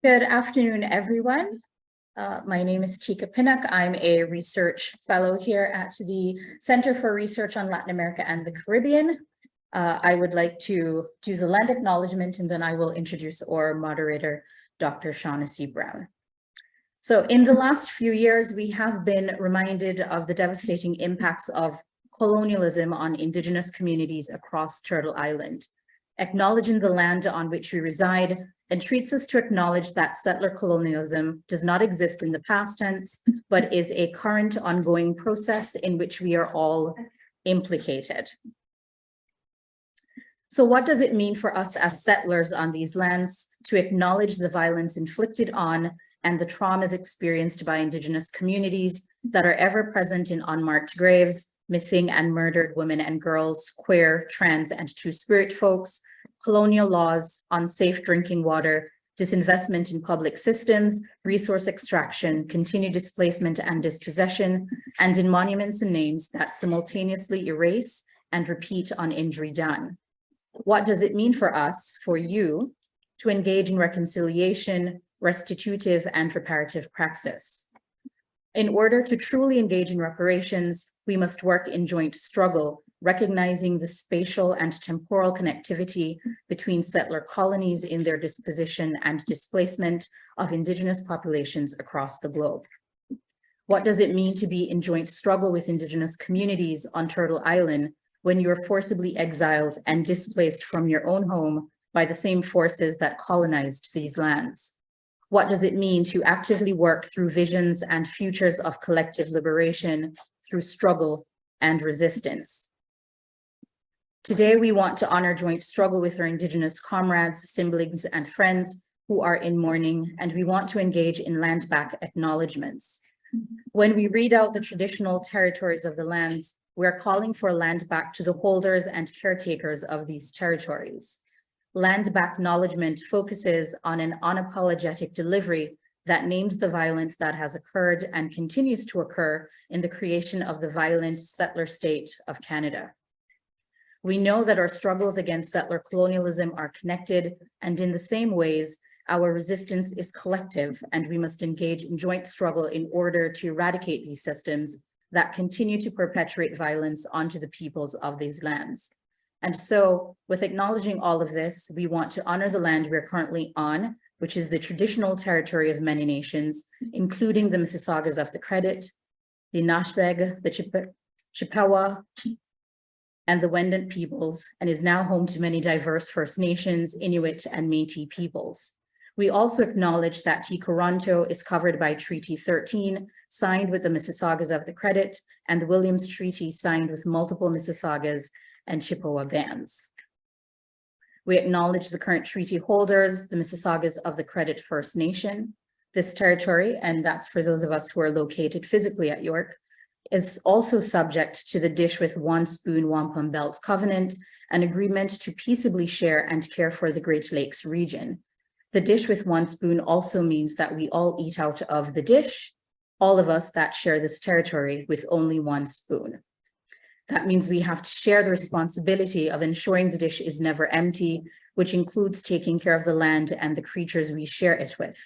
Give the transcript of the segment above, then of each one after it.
Good afternoon, everyone. My name is Cikiah. I'm a research fellow here at the Center for Research on Latin America and the Caribbean. I would like to do the land acknowledgement, and then I will introduce our moderator, Dr. Shaunasea Brown. So in the last few years, we have been reminded of the devastating impacts of colonialism on Indigenous communities across Turtle Island. Acknowledging the land on which we reside entreats us to acknowledge that settler colonialism does not exist in the past tense, but is a current ongoing process in which we are all implicated. So what does it mean for us as settlers on these lands to acknowledge the violence inflicted on and the traumas experienced by Indigenous communities that are ever present in unmarked graves, missing and murdered women and girls, queer, trans, and two-spirit folks, colonial laws, unsafe drinking water, disinvestment in public systems, resource extraction, continued displacement and dispossession, and in monuments and names that simultaneously erase and repeat on injury done? What does it mean for us, for you, to engage in reconciliation, restitutive, and reparative praxis? In order to truly engage in reparations, we must work in joint struggle, recognizing the spatial and temporal connectivity between settler colonies in their disposition and displacement of Indigenous populations across the globe. What does it mean to be in joint struggle with Indigenous communities on Turtle Island when you are forcibly exiled and displaced from your own home by the same forces that colonized these lands? What does it mean to actively work through visions and futures of collective liberation through struggle and resistance? Today, we want to honor joint struggle with our Indigenous comrades, siblings, and friends who are in mourning, and we want to engage in land back acknowledgements. When we read out the traditional territories of the lands, we're calling for land back to the holders and caretakers of these territories. Land back acknowledgement focuses on an unapologetic delivery that names the violence that has occurred and continues to occur in the creation of the violent settler state of Canada. We know that our struggles against settler colonialism are connected, and in the same ways, our resistance is collective, and we must engage in joint struggle in order to eradicate these systems that continue to perpetuate violence onto the peoples of these lands. And so, with acknowledging all of this, we want to honor the land we're currently on, which is the traditional territory of many nations, including the Mississaugas of the Credit, the Nashbeg, the Chippewa, and the Wendat peoples, and is now home to many diverse First Nations, Inuit, and Métis peoples. We also acknowledge that Tikoronto is covered by Treaty 13, signed with the Mississaugas of the Credit, and the Williams Treaty, signed with multiple Mississaugas and Chippewa bands. We acknowledge the current treaty holders, the Mississaugas of the Credit First Nation. This territory, and that's for those of us who are located physically at York, is also subject to the Dish with One Spoon Wampum Belt Covenant, an agreement to peaceably share and care for the Great Lakes region. The Dish with One Spoon also means that we all eat out of the dish, all of us that share this territory with only one spoon. That means we have to share the responsibility of ensuring the dish is never empty, which includes taking care of the land and the creatures we share it with.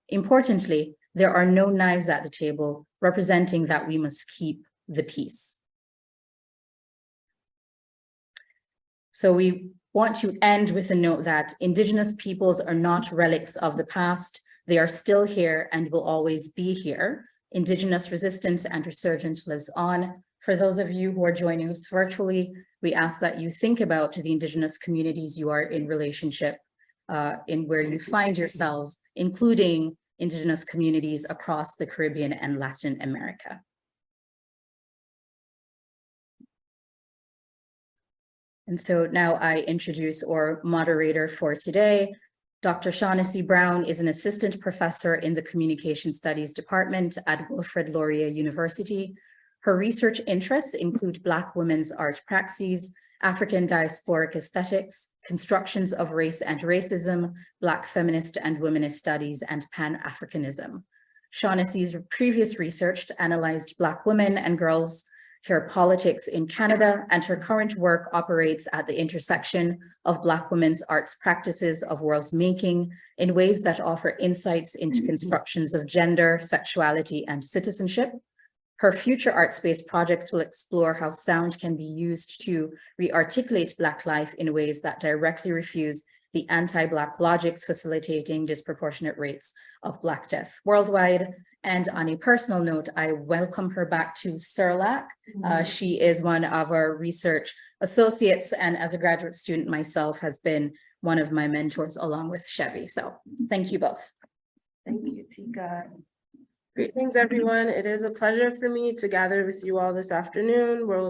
Importantly, there are no knives at the table, representing that we must keep the peace. So we want to end with a note that Indigenous peoples are not relics of the past. They are still here and will always be here. Indigenous resistance and resurgence lives on. For those of you who are joining us virtually, we ask that you think about the Indigenous communities you are in relationship in where you find yourselves, including Indigenous communities across the Caribbean and Latin America. And so now I introduce our moderator for today. Dr. Shaunasea Brown is an assistant professor in the Communication Studies Department at Wilfrid Laurier University. Her research interests include Black women's art praxis, African diasporic aesthetics, constructions of race and racism, Black feminist and womanist studies, and Pan-Africanism. Shaunasea's previous research analyzed Black women and girls her politics in Canada, and her current work operates at the intersection of Black women's arts practices of world making in ways that offer insights into constructions of gender, sexuality, and citizenship. Her future arts-based projects will explore how sound can be used to re-articulate Black life in ways that directly refuse the anti-Black logics facilitating disproportionate rates of Black death worldwide. And on a personal note, I welcome her back to Cerlac. She is one of our research associates, and as a graduate student myself, has been one of my mentors along with Chevy. So thank you both. Thank you, Tika. Greetings, everyone. It is a pleasure for me to gather with you all this afternoon, where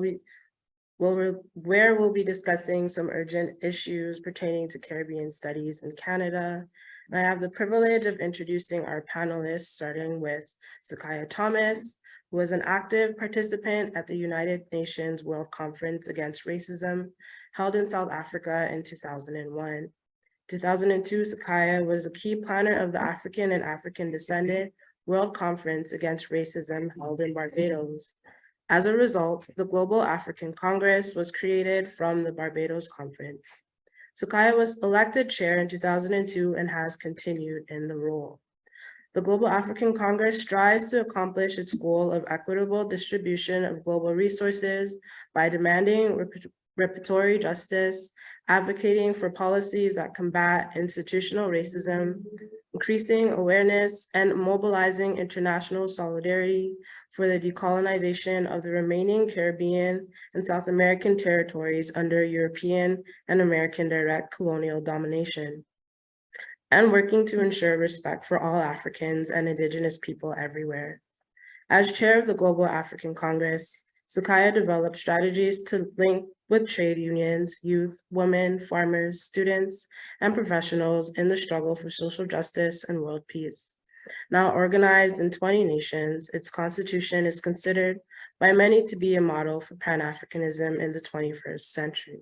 we'll be discussing some urgent issues pertaining to Caribbean studies in Canada. And I have the privilege of introducing our panelists, starting with Cikiah Thomas, who was an active participant at the United Nations World Conference Against Racism, held in South Africa in 2001. 2002, Cikiah was a key planner of the African and African Descendant World Conference Against Racism held in Barbados. As a result, the Global African Congress was created from the Barbados Conference. Cikiah was elected chair in 2002 and has continued in the role. The Global African Congress strives to accomplish its goal of equitable distribution of global resources by demanding reparatory justice, advocating for policies that combat institutional racism, increasing awareness, and mobilizing international solidarity for the decolonization of the remaining Caribbean and South American territories under European and American direct colonial domination, and working to ensure respect for all Africans and Indigenous people everywhere. As chair of the Global African Congress, Cikiah developed strategies to link with trade unions, youth, women, farmers, students, and professionals in the struggle for social justice and world peace. Now organized in 20 nations, its constitution is considered by many to be a model for Pan-Africanism in the 21st century.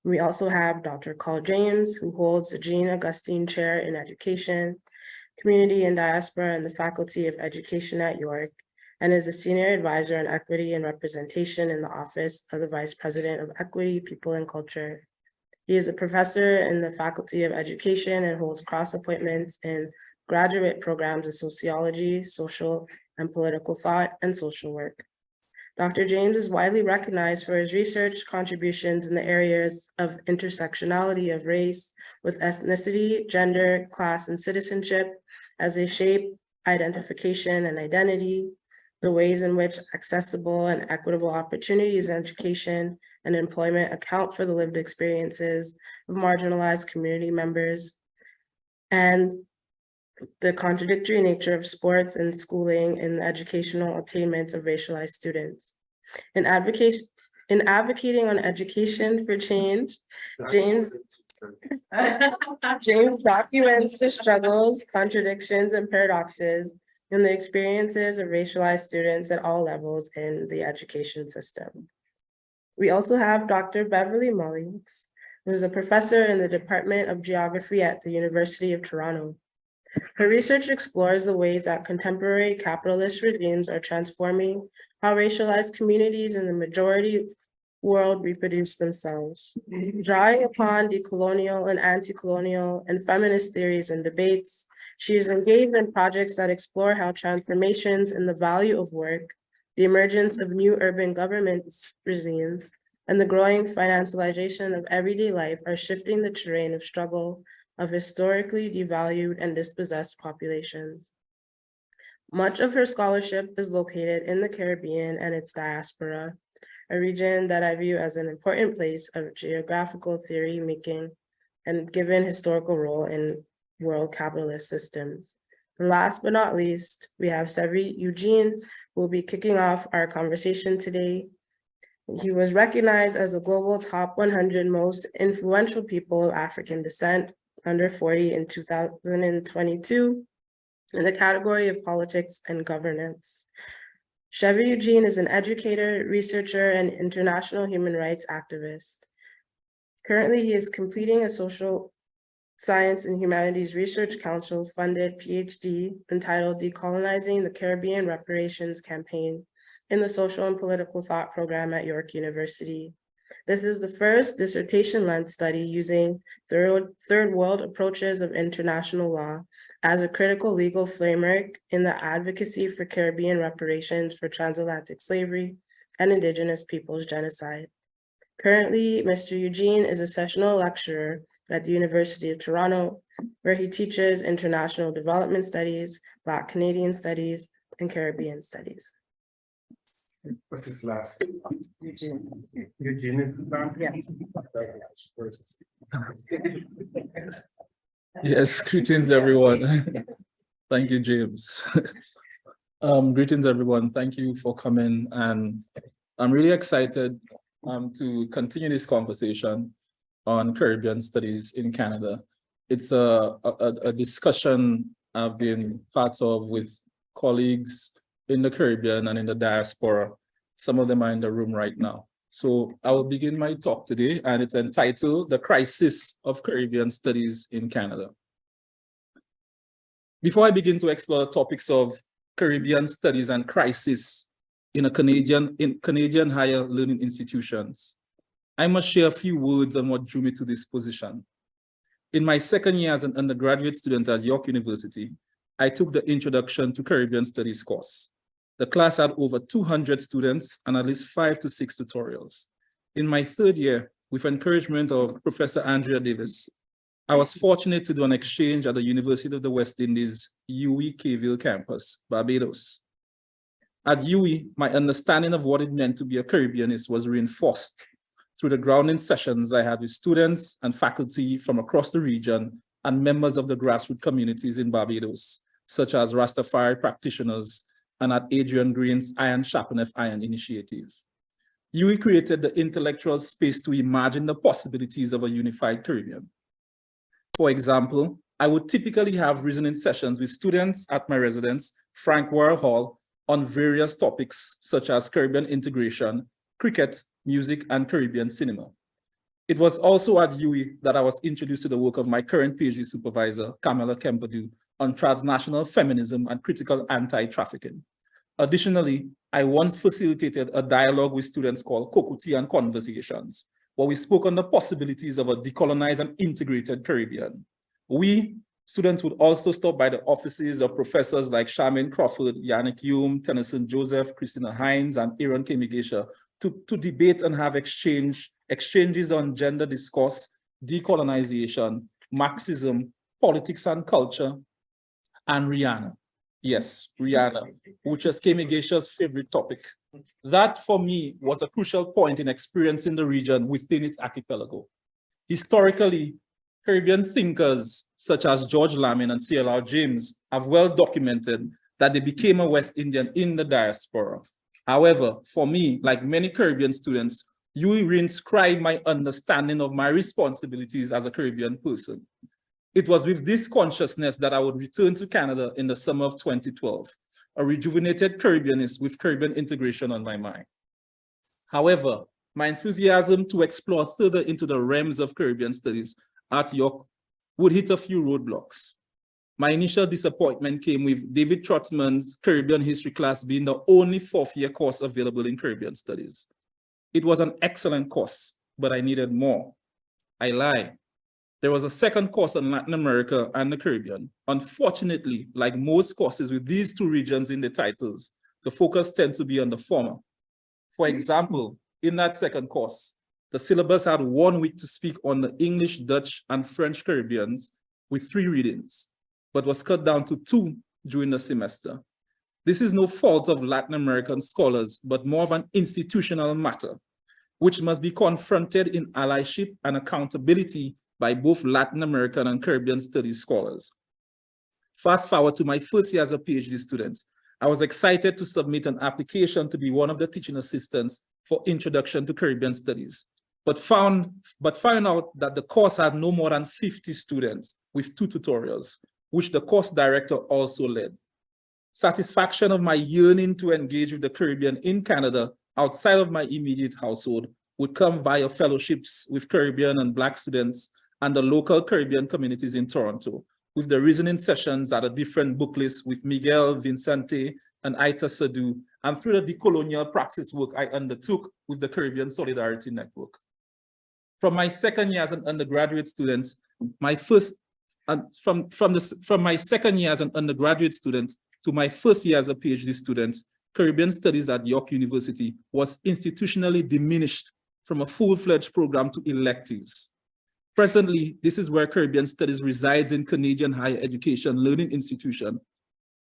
We also have Dr. Carl James, who holds the Jean Augustine Chair in Education, Community and Diaspora in the Faculty of Education at York, and is a senior advisor on equity and representation in the Office of the Vice President of Equity, People, and Culture. He is a professor in the Faculty of Education and holds cross appointments in graduate programs of sociology, social and political thought, and social work. Dr. James is widely recognized for his research contributions in the areas of intersectionality of race with ethnicity, gender, class, and citizenship as they shape identification and identity, the ways in which accessible and equitable opportunities in education and employment account for the lived experiences of marginalized community members, and the contradictory nature of sports and schooling in the educational attainments of racialized students. In advocating on education for change, James documents the struggles, contradictions, and paradoxes in the experiences of racialized students at all levels in the education system. We also have Dr. Beverley Mullings, who is a professor in the Department of Geography at the University of Toronto. Her research explores the ways that contemporary capitalist regimes are transforming how racialized communities in the majority world reproduce themselves. Drawing upon decolonial and anti-colonial and feminist theories and debates, she is engaged in projects that explore how transformations in the value of work, the emergence of new urban governance regimes, and the growing financialization of everyday life are shifting the terrain of struggle of historically devalued and dispossessed populations. Much of her scholarship is located in the Caribbean and its diaspora, a region that I view as an important place of geographical theory making and given historical role in world capitalist systems. And last but not least, we have Chevy Eugene, who will be kicking off our conversation today. He was recognized as a global top 100 most influential people of African descent under 40 in 2022 in the category of politics and governance. Chevy Eugene is an educator, researcher, and international human rights activist. Currently, he is completing a social Science and Humanities Research Council funded PhD entitled Decolonizing the Caribbean Reparations Campaign in the Social and Political Thought program at York University. This is the first dissertation-length study using third world approaches of international law as a critical legal framework in the advocacy for Caribbean reparations for transatlantic slavery and Indigenous peoples genocide. Currently, Mr. Eugene is a sessional lecturer at the University of Toronto, where he teaches international development studies, Black Canadian studies, and Caribbean studies. What's his last? Eugene. Eugene is the last? Yes, greetings everyone. Thank you, James. Greetings everyone. Thank you for coming, and I'm really excited to continue this conversation on Caribbean studies in Canada. It's a discussion I've been part of with colleagues in the Caribbean and in the diaspora. Some of them are in the room right now. So I will begin my talk today, and it's entitled The Crisis of Caribbean Studies in Canada. Before I begin to explore topics of Caribbean studies and crisis in Canadian higher learning institutions, I must share a few words on what drew me to this position. In my second year as an undergraduate student at York University, I took the Introduction to Caribbean Studies course. The class had over 200 students and at least 5 to 6 tutorials. In my third year, with encouragement of Professor Andrea Davis, I was fortunate to do an exchange at the University of the West Indies, UWI-Caville campus, Barbados. At UWI, my understanding of what it meant to be a Caribbeanist was reinforced through the grounding sessions I had with students and faculty from across the region and members of the grassroots communities in Barbados, such as Rastafari practitioners, and at Adrian Green's Iron Chaponef Iron Initiative. UWI created the intellectual space to imagine the possibilities of a unified Caribbean. For example, I would typically have reasoning sessions with students at my residence, Frank Warren Hall, on various topics such as Caribbean integration, cricket, music, and Caribbean cinema. It was also at UWI that I was introduced to the work of my current PhD supervisor, Camilla Kempadu, on transnational feminism and critical anti-trafficking. Additionally, I once facilitated a dialogue with students called Cocoa and Conversations, where we spoke on the possibilities of a decolonized and integrated Caribbean. We, students, would also stop by the offices of professors like Charmaine Crawford, Yannick Hume, Tennyson Joseph, Christina Hines, and Aaron Kemigesha to debate and have exchanges on gender discourse, decolonization, Marxism, politics and culture, and Rihanna. Yes, Rihanna, which is Kemigesha's favorite topic. That, for me, was a crucial point in experiencing the region within its archipelago. Historically, Caribbean thinkers such as George Lamin and C.L.R. James have well documented that they became a West Indian in the diaspora. However, for me, like many Caribbean students, UWI reinscribed my understanding of my responsibilities as a Caribbean person. It was with this consciousness that I would return to Canada in the summer of 2012, a rejuvenated Caribbeanist with Caribbean integration on my mind. However, my enthusiasm to explore further into the realms of Caribbean studies at York would hit a few roadblocks. My initial disappointment came with David Trotzman's Caribbean history class being the only fourth-year course available in Caribbean studies. It was an excellent course, but I needed more. I lie. There was a second course on Latin America and the Caribbean. Unfortunately, like most courses with these two regions in the titles, the focus tends to be on the former. For example, in that second course, the syllabus had 1 week to speak on the English, Dutch, and French Caribbeans with 3 readings, but was cut down to 2 during the semester. This is no fault of Latin American scholars, but more of an institutional matter, which must be confronted in allyship and accountability by both Latin American and Caribbean studies scholars. Fast forward to my first year as a PhD student, I was excited to submit an application to be one of the teaching assistants for Introduction to Caribbean Studies, but found out that the course had no more than 50 students with 2 tutorials, which the course director also led. Satisfaction of my yearning to engage with the Caribbean in Canada outside of my immediate household would come via fellowships with Caribbean and Black students and the local Caribbean communities in Toronto, with the reasoning sessions at a different book list with Miguel, Vincente, and Ita Sadu, and through the decolonial praxis work I undertook with the Caribbean Solidarity Network. From my second year as an undergraduate student, from my second year as an undergraduate student to my first year as a PhD student, Caribbean Studies at York University was institutionally diminished from a full-fledged program to electives. Presently, this is where Caribbean Studies resides in Canadian higher education learning institution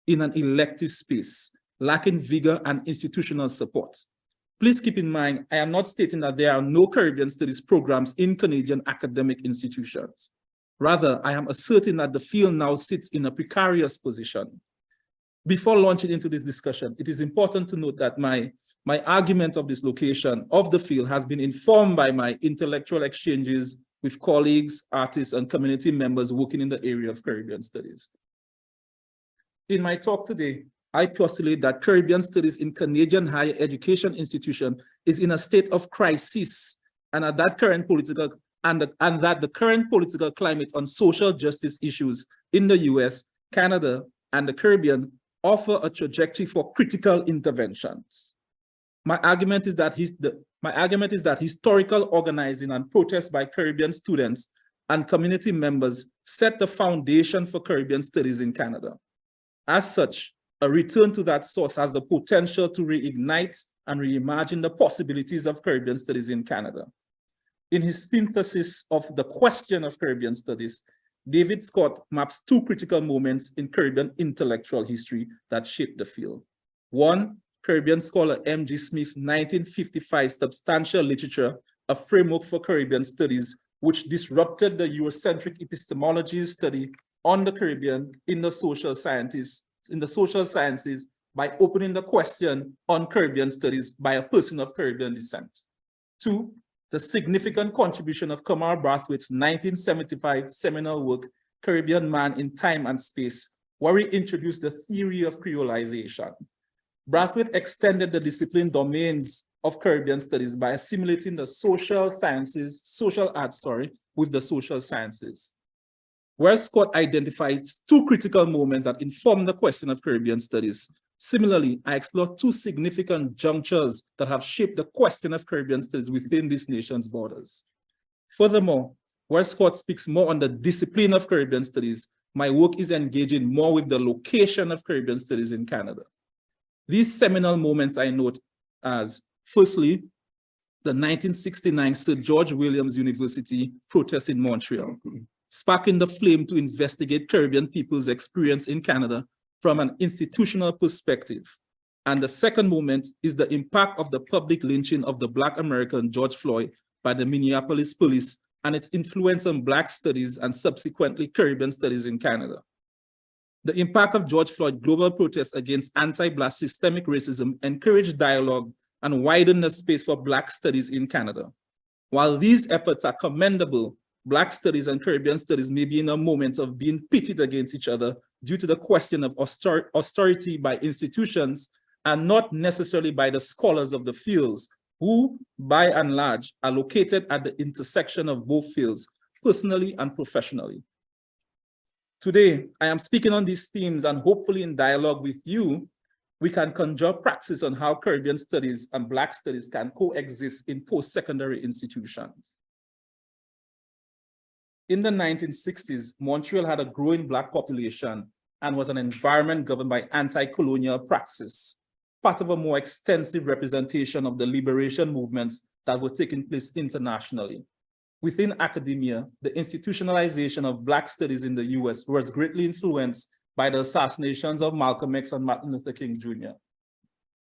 in an elective space, lacking vigor and institutional support. Please keep in mind, I am not stating that there are no Caribbean Studies programs in Canadian academic institutions. Rather, I am asserting that the field now sits in a precarious position. Before launching into this discussion, it is important to note that my argument of this location of the field has been informed by my intellectual exchanges with colleagues, artists, and community members working in the area of Caribbean Studies. In my talk today, I postulate that Caribbean Studies in Canadian higher education institution is in a state of crisis, and that the current political climate on social justice issues in the US, Canada, and the Caribbean offer a trajectory for critical interventions. My argument is that historical organizing and protest by Caribbean students and community members set the foundation for Caribbean Studies in Canada. As such, a return to that source has the potential to reignite and reimagine the possibilities of Caribbean Studies in Canada. In his synthesis of the question of Caribbean Studies, David Scott maps two critical moments in Caribbean intellectual history that shaped the field. One, Caribbean scholar M.G. Smith's 1955 Substantial Literature, a Framework for Caribbean Studies, which disrupted the Eurocentric epistemology study on the Caribbean in the social sciences by opening the question on Caribbean studies by a person of Caribbean descent. Two, the significant contribution of Kamar Brathwaite's 1975 seminal work, Caribbean Man in Time and Space, where he introduced the theory of creolization. Brathwaite extended the discipline domains of Caribbean studies by assimilating the social arts, with the social sciences. Where Scott identifies two critical moments that inform the question of Caribbean studies. Similarly, I explore two significant junctures that have shaped the question of Caribbean studies within this nation's borders. Furthermore, where Scott speaks more on the discipline of Caribbean studies, my work is engaging more with the location of Caribbean studies in Canada. These seminal moments I note as, firstly, the 1969 Sir George Williams University protest in Montreal, sparking the flame to investigate Caribbean people's experience in Canada from an institutional perspective. And the second moment is the impact of the public lynching of the Black American George Floyd by the Minneapolis police and its influence on Black studies and subsequently Caribbean studies in Canada. The impact of George Floyd's global protests against anti-Black systemic racism encouraged dialogue and widened the space for Black studies in Canada. While these efforts are commendable, Black studies and Caribbean studies may be in a moment of being pitted against each other due to the question of austerity by institutions and not necessarily by the scholars of the fields, who, by and large, are located at the intersection of both fields, personally and professionally. Today, I am speaking on these themes, and hopefully in dialogue with you, we can conjure praxis on how Caribbean studies and Black studies can coexist in post-secondary institutions. In the 1960s, Montreal had a growing Black population and was an environment governed by anti-colonial praxis, part of a more extensive representation of the liberation movements that were taking place internationally. Within academia, the institutionalization of Black studies in the US was greatly influenced by the assassinations of Malcolm X and Martin Luther King Jr.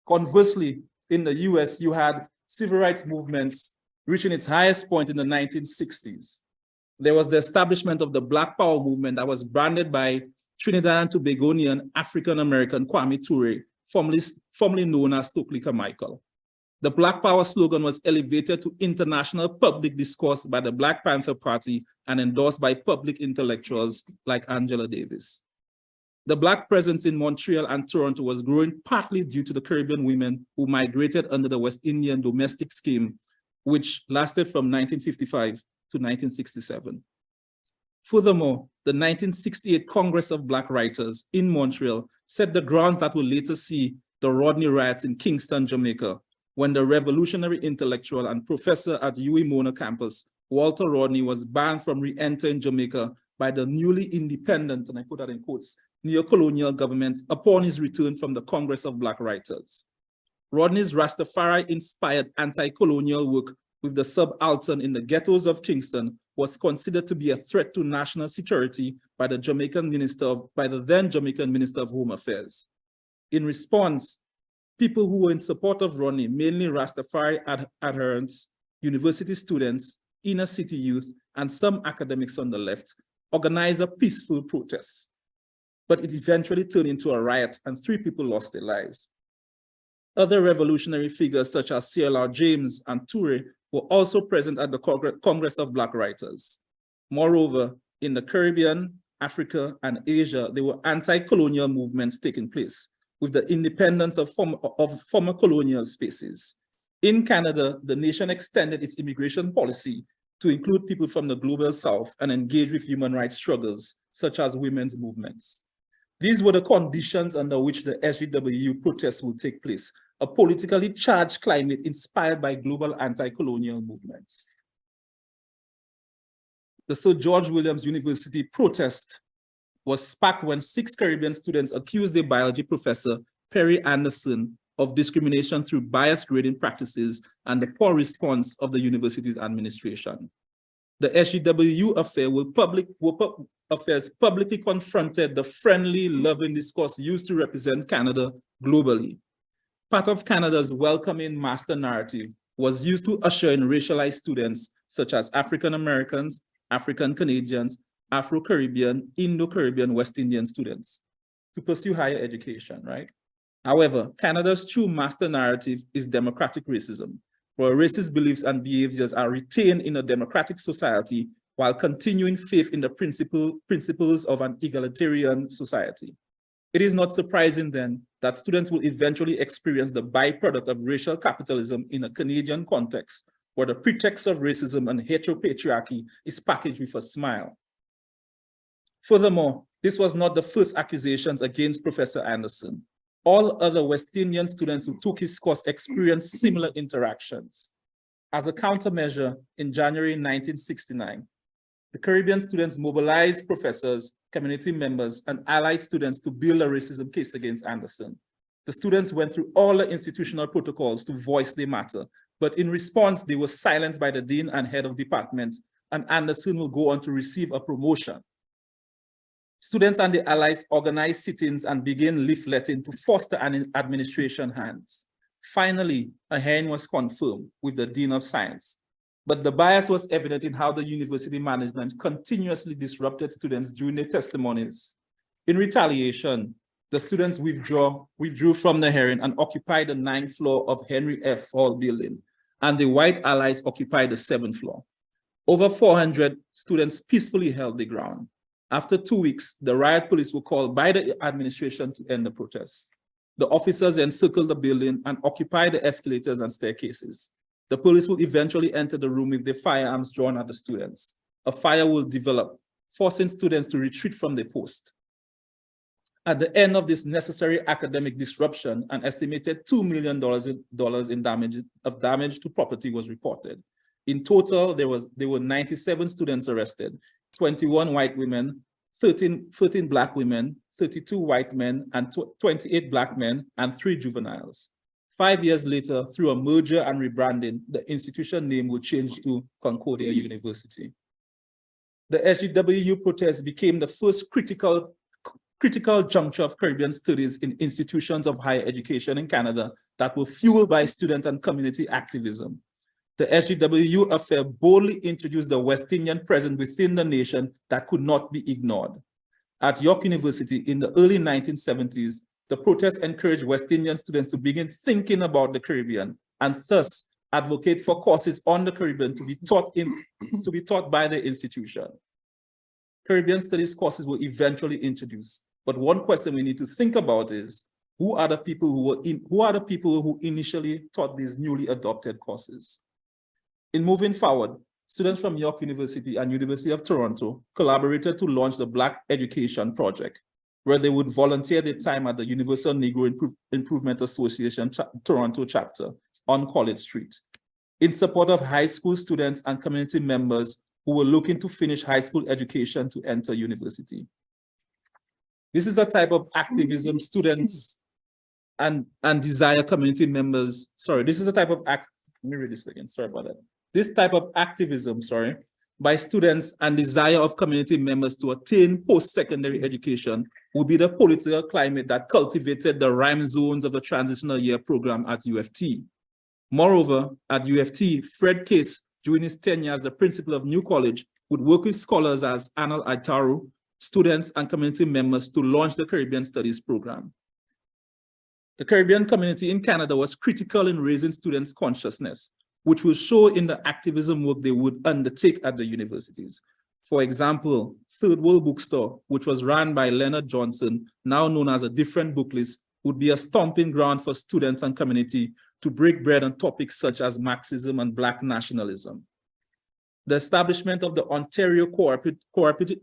Conversely, in the US, you had civil rights movements reaching its highest point in the 1960s. There was the establishment of the Black Power movement that was branded by Trinidad and Tobagonian African-American Kwame Ture, formerly known as Stokely Carmichael. The Black Power slogan was elevated to international public discourse by the Black Panther Party and endorsed by public intellectuals like Angela Davis. The Black presence in Montreal and Toronto was growing partly due to the Caribbean women who migrated under the West Indian domestic scheme, which lasted from 1955 to 1967. Furthermore, the 1968 Congress of Black Writers in Montreal set the grounds that will later see the Rodney riots in Kingston, Jamaica, when the revolutionary intellectual and professor at UWI Mona campus, Walter Rodney, was banned from re-entering Jamaica by the newly independent, and I put that in quotes, neo-colonial government upon his return from the Congress of Black Writers. Rodney's Rastafari-inspired anti-colonial work with the subaltern in the ghettos of Kingston was considered to be a threat to national security by the then Jamaican Minister of Home Affairs. In response, people who were in support of Rodney, mainly Rastafari adherents, university students, inner city youth, and some academics on the left, organized a peaceful protest. But it eventually turned into a riot and 3 people lost their lives. Other revolutionary figures such as Cerlac, James, and Toure were also present at the Congress of Black Writers. Moreover, in the Caribbean, Africa, and Asia, there were anti-colonial movements taking place with the independence of former colonial spaces. In Canada, the nation extended its immigration policy to include people from the global south and engage with human rights struggles, such as women's movements. These were the conditions under which the SJW protests would take place, a politically charged climate inspired by global anti-colonial movements. The Sir George Williams University protest was sparked when 6 Caribbean students accused their biology professor, Perry Anderson, of discrimination through biased grading practices and the poor response of the university's administration. The SJW affair affairs publicly confronted the friendly, loving discourse used to represent Canada globally. Part of Canada's welcoming master narrative was used to usher in racialized students such as African Americans, African Canadians, Afro-Caribbean, Indo-Caribbean, West Indian students to pursue higher education, right? However, Canada's true master narrative is democratic racism, where racist beliefs and behaviors are retained in a democratic society while continuing faith in the principles of an egalitarian society. It is not surprising then that students will eventually experience the byproduct of racial capitalism in a Canadian context, where the pretext of racism and heteropatriarchy is packaged with a smile. Furthermore, this was not the first accusations against Professor Anderson. All other West Indian students who took his course experienced similar interactions. As a countermeasure, in January 1969, the Caribbean students mobilized professors, community members, and allied students to build a racism case against Anderson. The students went through all the institutional protocols to voice their matter, but in response, they were silenced by the dean and head of department, and Anderson will go on to receive a promotion. Students and the allies organized sit-ins and began leafletting to force the administration hands. Finally, a hearing was confirmed with the Dean of Science, but the bias was evident in how the university management continuously disrupted students during their testimonies. In retaliation, the students withdrew from the hearing and occupied the 9th floor of Henry F. Hall building, and the white allies occupied the 7th floor. Over 400 students peacefully held the ground. After 2 weeks, the riot police were called by the administration to end the protests. The officers encircled the building and occupied the escalators and staircases. The police will eventually enter the room with their firearms drawn at the students. A fire will develop, forcing students to retreat from their post. At the end of this necessary academic disruption, an estimated $2 million in damage to property was reported. In total, there were 97 students arrested, 21 white women, 13 black women, 32 white men, and 28 black men, and 3 juveniles. 5 years later, through a merger and rebranding, the institution name will change to Concordia University. The SJW protest became the first critical juncture of Caribbean studies in institutions of higher education in Canada that were fueled by student and community activism. The SJW affair boldly introduced the West Indian presence within the nation that could not be ignored. At York University in the early 1970s, the protest encouraged West Indian students to begin thinking about the Caribbean and thus advocate for courses on the Caribbean to be taught by the institution. Caribbean studies courses were eventually introduced, but one question we need to think about is, who are the people who initially taught these newly adopted courses? In moving forward, students from York University and University of Toronto collaborated to launch the Black Education Project, where they would volunteer their time at the Universal Negro Improvement Association Toronto chapter on College Street, in support of high school students and community members who were looking to finish high school education to enter university. This is a type of activism students and desire community members, this is a type of let me read this again, sorry about that. This type of activism, by students and desire of community members to attain post-secondary education would be the political climate that cultivated the rhyme zones of the transitional year program at UFT. Moreover, at UFT, Fred Case, during his tenure as the principal of New College, would work with scholars as Anal Aitaru, students and community members to launch the Caribbean Studies program. The Caribbean community in Canada was critical in raising students' consciousness, which will show in the activism work they would undertake at the universities. For example, Third World Bookstore, which was run by Leonard Johnson, now known as A Different Book List, would be a stomping ground for students and community to break bread on topics such as Marxism and Black nationalism. The establishment of the Ontario Cooperative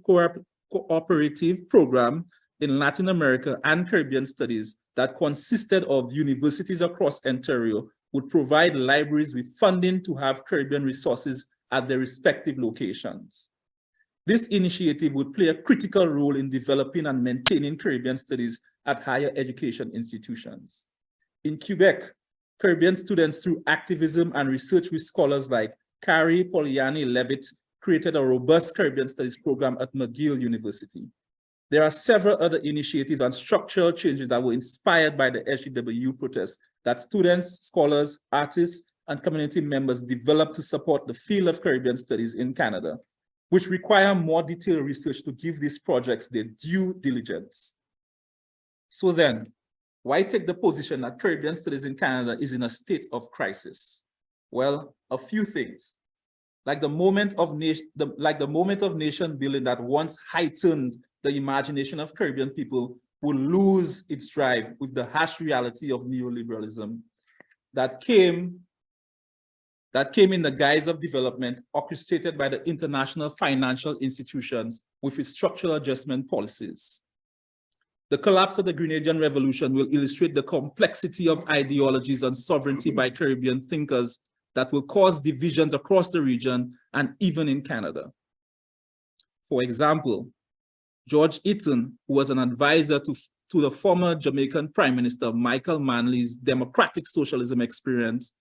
Program in Latin America and Caribbean Studies that consisted of universities across Ontario would provide libraries with funding to have Caribbean resources at their respective locations. This initiative would play a critical role in developing and maintaining Caribbean studies at higher education institutions. In Quebec, Caribbean students, through activism and research with scholars like Carrie Poliani-Levitt, created a robust Caribbean studies program at McGill University. There are several other initiatives and structural changes that were inspired by the SGWU protests that students, scholars, artists, and community members developed to support the field of Caribbean studies in Canada, which require more detailed research to give these projects their due diligence. So then, why take the position that Caribbean studies in Canada is in a state of crisis? Well, a few things. Like the moment of nation building that once heightened the imagination of Caribbean people will lose its drive with the harsh reality of neoliberalism that came in the guise of development orchestrated by the international financial institutions with its structural adjustment policies. The collapse of the Grenadian Revolution will illustrate the complexity of ideologies and sovereignty by Caribbean thinkers that will cause divisions across the region and even in Canada. For example, George Eaton, who was an advisor to the former Jamaican Prime Minister Michael Manley's democratic socialism experience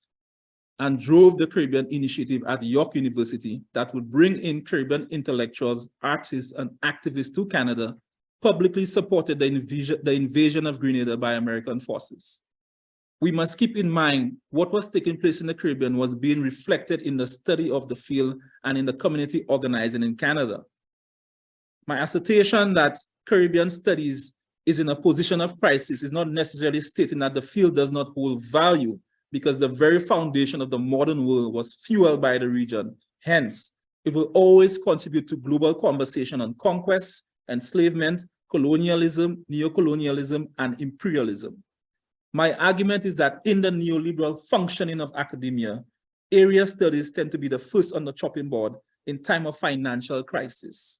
and drove the Caribbean initiative at York University that would bring in Caribbean intellectuals, artists, and activists to Canada, publicly supported the invasion of Grenada by American forces. We must keep in mind what was taking place in the Caribbean was being reflected in the study of the field and in the community organizing in Canada. My assertion that Caribbean studies is in a position of crisis is not necessarily stating that the field does not hold value, because the very foundation of the modern world was fueled by the region. Hence, it will always contribute to global conversation on conquest, enslavement, colonialism, neocolonialism, and imperialism. My argument is that in the neoliberal functioning of academia, area studies tend to be the first on the chopping board in time of financial crisis.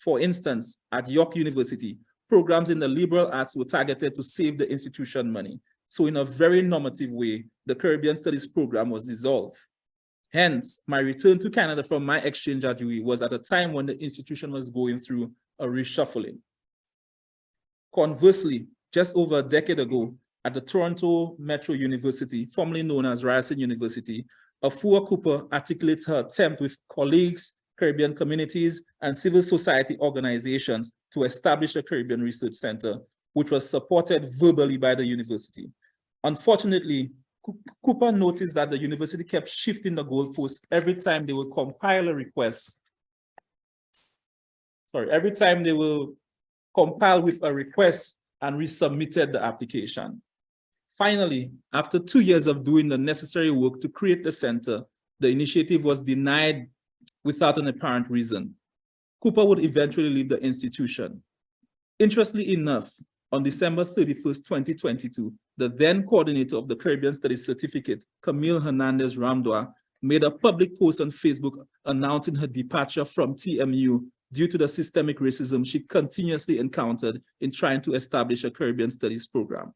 For instance, at York University, programs in the liberal arts were targeted to save the institution money. So in a very normative way, the Caribbean Studies program was dissolved. Hence, my return to Canada from my exchange at UE was at a time when the institution was going through a reshuffling. Conversely, just over a decade ago, at the Toronto Metro University, formerly known as Ryerson University, Afua Cooper articulates her attempt with colleagues, Caribbean communities, and civil society organizations to establish a Caribbean Research Center, which was supported verbally by the university. Unfortunately, Cooper noticed that the university kept shifting the goalposts every time they would compile a request. Every time they will compile with a request and resubmitted the application. Finally, after 2 years of doing the necessary work to create the center, the initiative was denied without an apparent reason. Cooper would eventually leave the institution. Interestingly enough, on December 31st, 2022, the then coordinator of the Caribbean Studies Certificate, Camille Hernandez Ramdoa, made a public post on Facebook announcing her departure from TMU due to the systemic racism she continuously encountered in trying to establish a Caribbean studies program.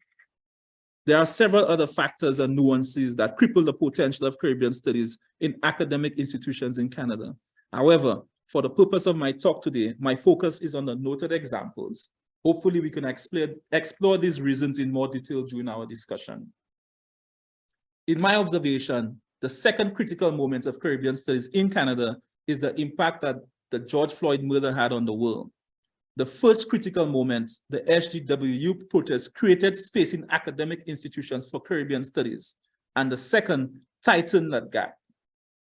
There are several other factors and nuances that cripple the potential of Caribbean studies in academic institutions in Canada. However, for the purpose of my talk today, my focus is on the noted examples. Hopefully we can explore these reasons in more detail during our discussion. In my observation, the second critical moment of Caribbean studies in Canada is the impact that the George Floyd murder had on the world. The first critical moment, the SJW protest, created space in academic institutions for Caribbean studies, and the second tightened that gap.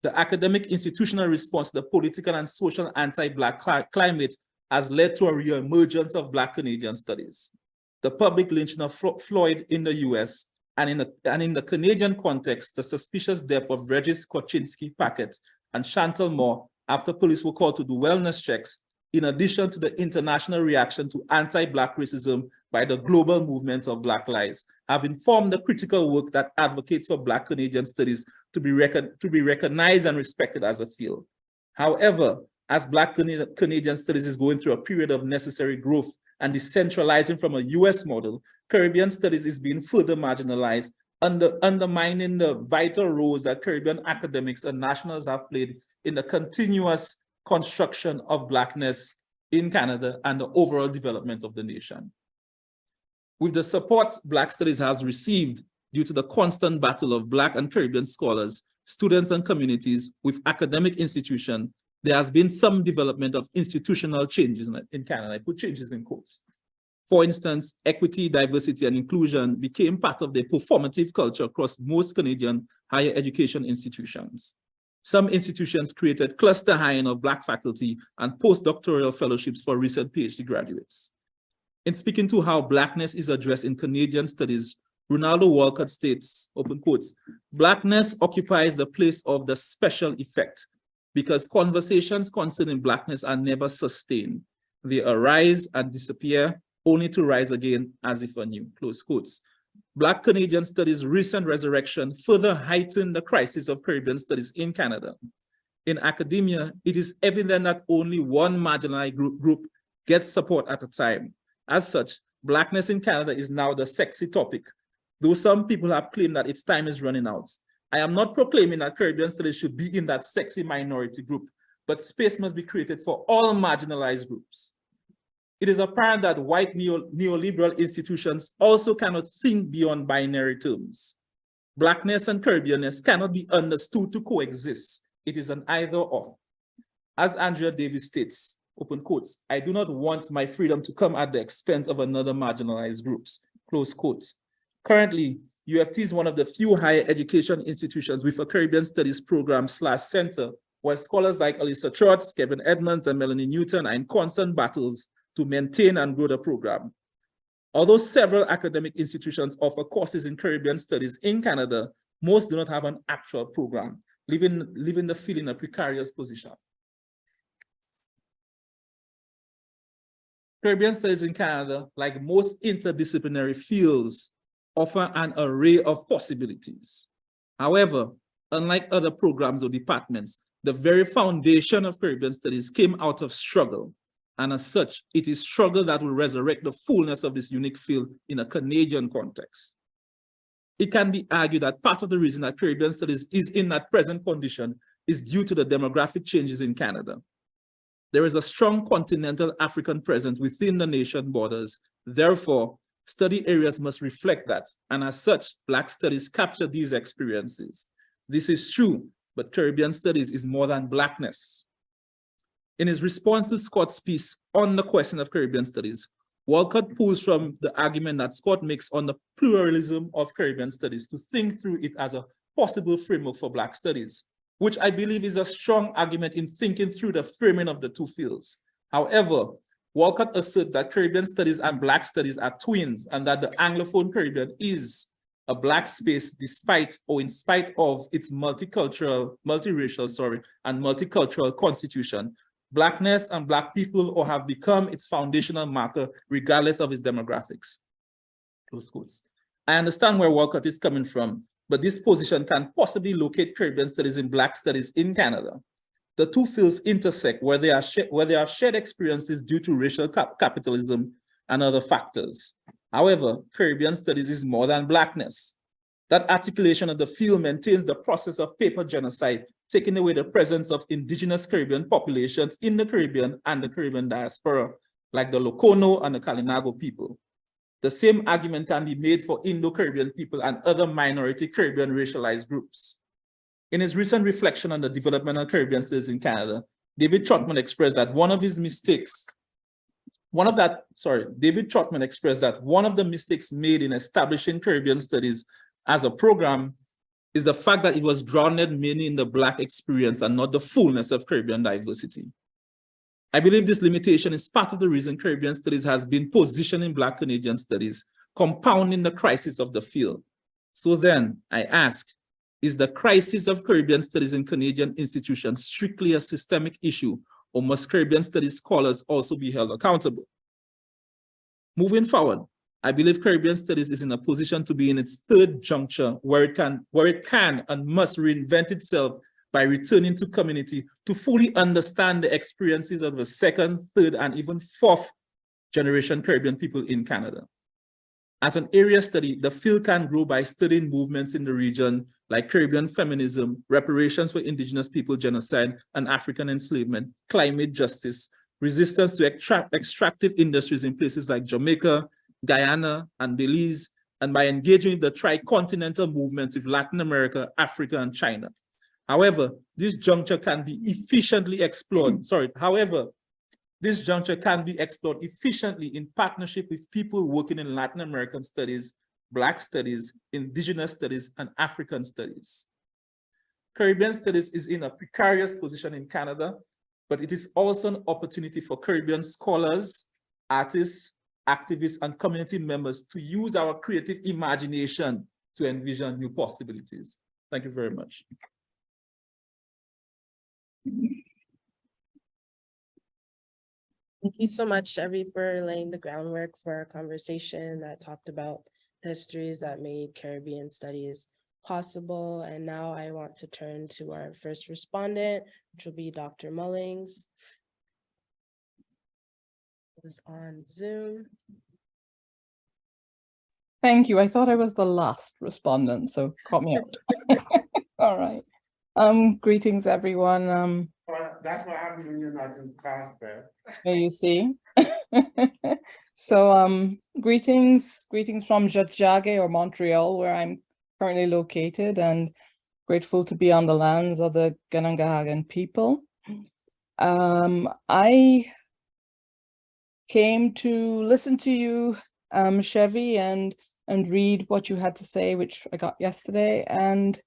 The academic institutional response to the political and social anti-Black climate has led to a reemergence of Black Canadian studies. The public lynching of Floyd in the US, and in the Canadian context, the suspicious death of Regis Koczynski-Packett and Chantal Moore after police were called to do wellness checks, in addition to the international reaction to anti-Black racism by the global movements of Black lives, have informed the critical work that advocates for Black Canadian studies to be recognized and respected as a field. However, as Black Canadian studies is going through a period of necessary growth and decentralizing from a US model, Caribbean studies is being further marginalized, undermining the vital roles that Caribbean academics and nationals have played in the continuous construction of Blackness in Canada and the overall development of the nation. With the support Black studies has received due to the constant battle of Black and Caribbean scholars, students and communities with academic institutions, there has been some development of institutional changes in Canada. I put changes in quotes. For instance, equity, diversity, and inclusion became part of the performative culture across most Canadian higher education institutions. Some institutions created cluster hiring of Black faculty and postdoctoral fellowships for recent PhD graduates. In speaking to how Blackness is addressed in Canadian studies, Ronaldo Walcott states, open quotes, "Blackness occupies the place of the special effect because conversations concerning Blackness are never sustained. They arise and disappear only to rise again as if anew," close quotes. Black Canadian studies' recent resurrection further heightened the crisis of Caribbean studies in Canada. In academia, it is evident that only one marginalized group gets support at a time. As such, Blackness in Canada is now the sexy topic, though some people have claimed that its time is running out. I am not proclaiming that Caribbean studies should be in that sexy minority group, but space must be created for all marginalized groups. It is apparent that white neoliberal institutions also cannot think beyond binary terms. Blackness and Caribbeanness cannot be understood to coexist. It is an either or. As Andrea Davis states, open quotes, "I do not want my freedom to come at the expense of another marginalized groups," close quotes. Currently, UFT is one of the few higher education institutions with a Caribbean studies program/center where scholars like Alyssa Trotz, Kevin Edmonds, and Melanie Newton are in constant battles to maintain and grow the program. Although several academic institutions offer courses in Caribbean studies in Canada, most do not have an actual program, leaving the field in a precarious position. Caribbean studies in Canada, like most interdisciplinary fields, offer an array of possibilities. However, unlike other programs or departments, the very foundation of Caribbean studies came out of struggle. And as such, it is struggle that will resurrect the fullness of this unique field in a Canadian context. It can be argued that part of the reason that Caribbean studies is in that present condition is due to the demographic changes in Canada. There is a strong continental African presence within the nation borders. Therefore, study areas must reflect that. And as such, Black studies capture these experiences. This is true, but Caribbean studies is more than Blackness. In his response to Scott's piece on the question of Caribbean studies, Walcott pulls from the argument that Scott makes on the pluralism of Caribbean studies to think through it as a possible framework for Black studies, which I believe is a strong argument in thinking through the framing of the two fields. However, Walcott asserts that Caribbean studies and Black studies are twins and that the Anglophone Caribbean is a Black space despite or in spite of its multiracial, and multicultural constitution. Blackness and Black people or have become its foundational marker regardless of its demographics. Close quotes. I understand where Walcott is coming from, but this position can possibly locate Caribbean studies in Black studies in Canada. the two fields intersect where there are shared experiences due to racial capitalism and other factors. However, Caribbean studies is more than Blackness. That articulation of the field maintains the process of paper genocide, taking away the presence of indigenous Caribbean populations in the Caribbean and the Caribbean diaspora, like the Locono and the Kalinago people. The same argument can be made for Indo-Caribbean people and other minority Caribbean racialized groups. In his recent reflection on the development of Caribbean studies in Canada, David Trotman expressed that one of the mistakes made in establishing Caribbean studies as a program is the fact that it was grounded mainly in the Black experience and not the fullness of Caribbean diversity. I believe this limitation is part of the reason Caribbean studies has been positioned in Black Canadian studies, compounding the crisis of the field. So then, I ask, is the crisis of Caribbean studies in Canadian institutions strictly a systemic issue, or must Caribbean studies scholars also be held accountable? Moving forward, I believe Caribbean studies is in a position to be in its third juncture where it can and must reinvent itself by returning to community to fully understand the experiences of the second, third, and even fourth generation Caribbean people in Canada. As an area study, the field can grow by studying movements in the region like Caribbean feminism, reparations for indigenous people genocide and African enslavement, climate justice, resistance to extractive industries in places like Jamaica, Guyana, and Belize, and by engaging in the tri-continental movements with Latin America, Africa, and China. However, this juncture can be efficiently explored. This juncture can be explored efficiently in partnership with people working in Latin American studies, Black studies, Indigenous studies, and African studies. Caribbean studies is in a precarious position in Canada, but it is also an opportunity for Caribbean scholars, artists, activists, and community members to use our creative imagination to envision new possibilities. Thank you very much. Thank you so much, Chevy, for laying the groundwork for our conversation that talked about histories that made Caribbean studies possible. And now I want to turn to our first respondent, which will be Dr. Mullings. It was on Zoom. Thank you. I thought I was the last respondent, so caught me out. All right. Greetings, everyone. Well, that's what happens when you're not in class, Bev. You see. So greetings from Jajage or Montreal, where I'm currently located, and grateful to be on the lands of the Ganangahagan people. I came to listen to you, Chevy, and read what you had to say, which I got yesterday, and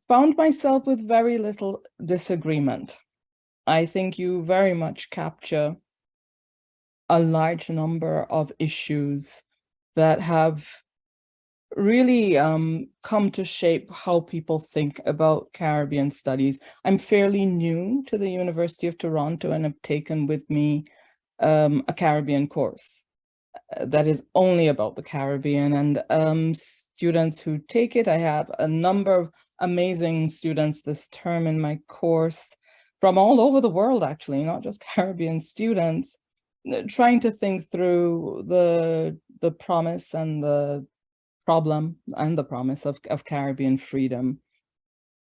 found myself with very little disagreement. I think you very much capture a large number of issues that have really come to shape how people think about Caribbean studies. I'm fairly new to the University of Toronto and have taken with me a Caribbean course that is only about the Caribbean, and students who take it, I have a number of amazing students this term in my course from all over the world, actually, not just Caribbean students, trying to think through the promise and the problem and the promise of Caribbean freedom.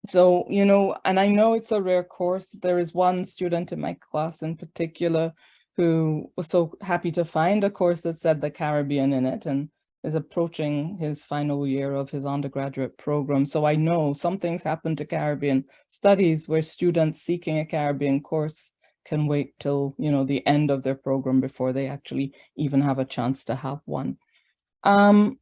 So, you know, and I know it's a rare course. There is one student in my class in particular who was so happy to find a course that said the Caribbean in it and is approaching his final year of his undergraduate program. So I know something's happened to Caribbean studies where students seeking a Caribbean course can wait till, you know, the end of their program before they actually even have a chance to have one. I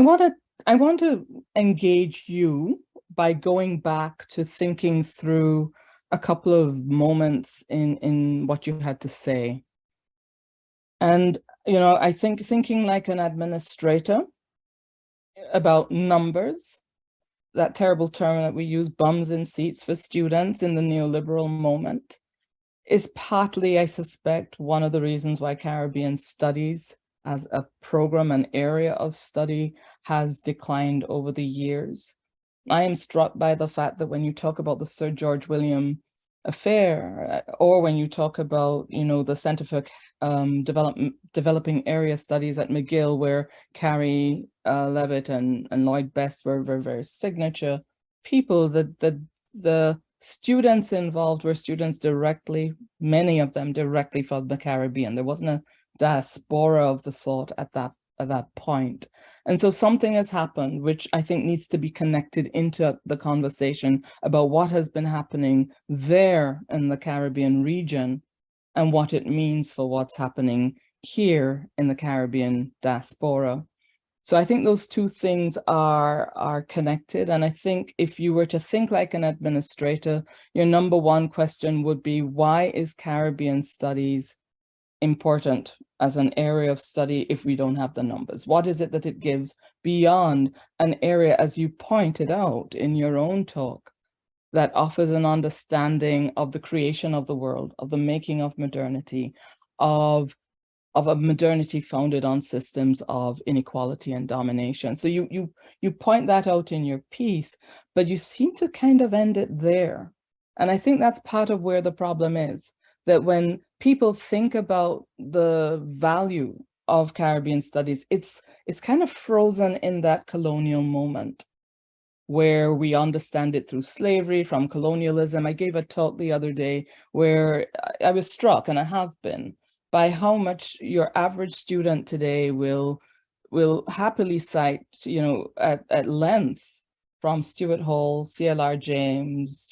want to engage you by going back to thinking through a couple of moments in what you had to say. And, you know, I think thinking like an administrator about numbers, that terrible term that we use, bums in seats for students in the neoliberal moment, is partly, I suspect, one of the reasons why Caribbean studies as a program, an area of study, has declined over the years. I am struck by the fact that when you talk about the Sir George William affair, or when you talk about, the Center for Developing Area Studies at McGill, where Carrie Levitt and Lloyd Best were very signature people, the students involved were students many of them directly from the Caribbean. There wasn't a diaspora of the sort at that point. And so something has happened, which I think needs to be connected into the conversation about what has been happening there in the Caribbean region and what it means for what's happening here in the Caribbean diaspora. So I think those two things are connected. And I think if you were to think like an administrator, your number one question would be, why is Caribbean studies important as an area of study if we don't have the numbers? What is it that it gives beyond an area, as you pointed out in your own talk, that offers an understanding of the creation of the world, of the making of modernity, of a modernity founded on systems of inequality and domination? So you point that out in your piece, but you seem to kind of end it there. And I think that's part of where the problem is, that when people think about the value of Caribbean studies, it's kind of frozen in that colonial moment where we understand it through slavery, from colonialism. I gave a talk the other day where I was struck, and I have been, by how much your average student today will happily cite, at length, from Stuart Hall, CLR James,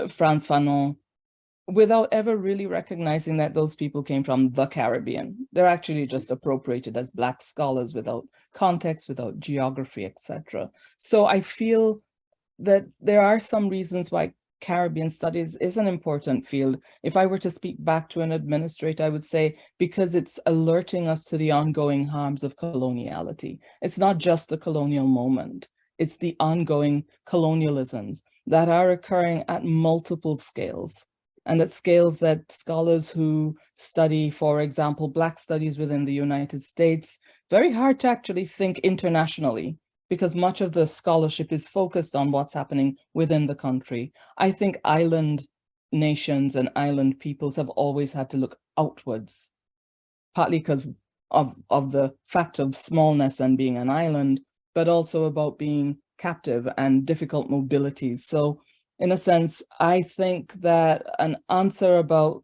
Frantz Fanon, without ever really recognizing that those people came from the Caribbean. They're actually just appropriated as Black scholars without context, without geography, etc. So I feel that there are some reasons why Caribbean studies is an important field. If I were to speak back to an administrator, I would say because it's alerting us to the ongoing harms of coloniality. It's not just the colonial moment, it's the ongoing colonialisms that are occurring at multiple scales, and at scales that scholars who study, for example, Black studies within the United States, very hard to actually think internationally, because much of the scholarship is focused on what's happening within the country. I think island nations and island peoples have always had to look outwards, partly because of the fact of smallness and being an island, but also about being captive and difficult mobilities. So in a sense, I think that an answer about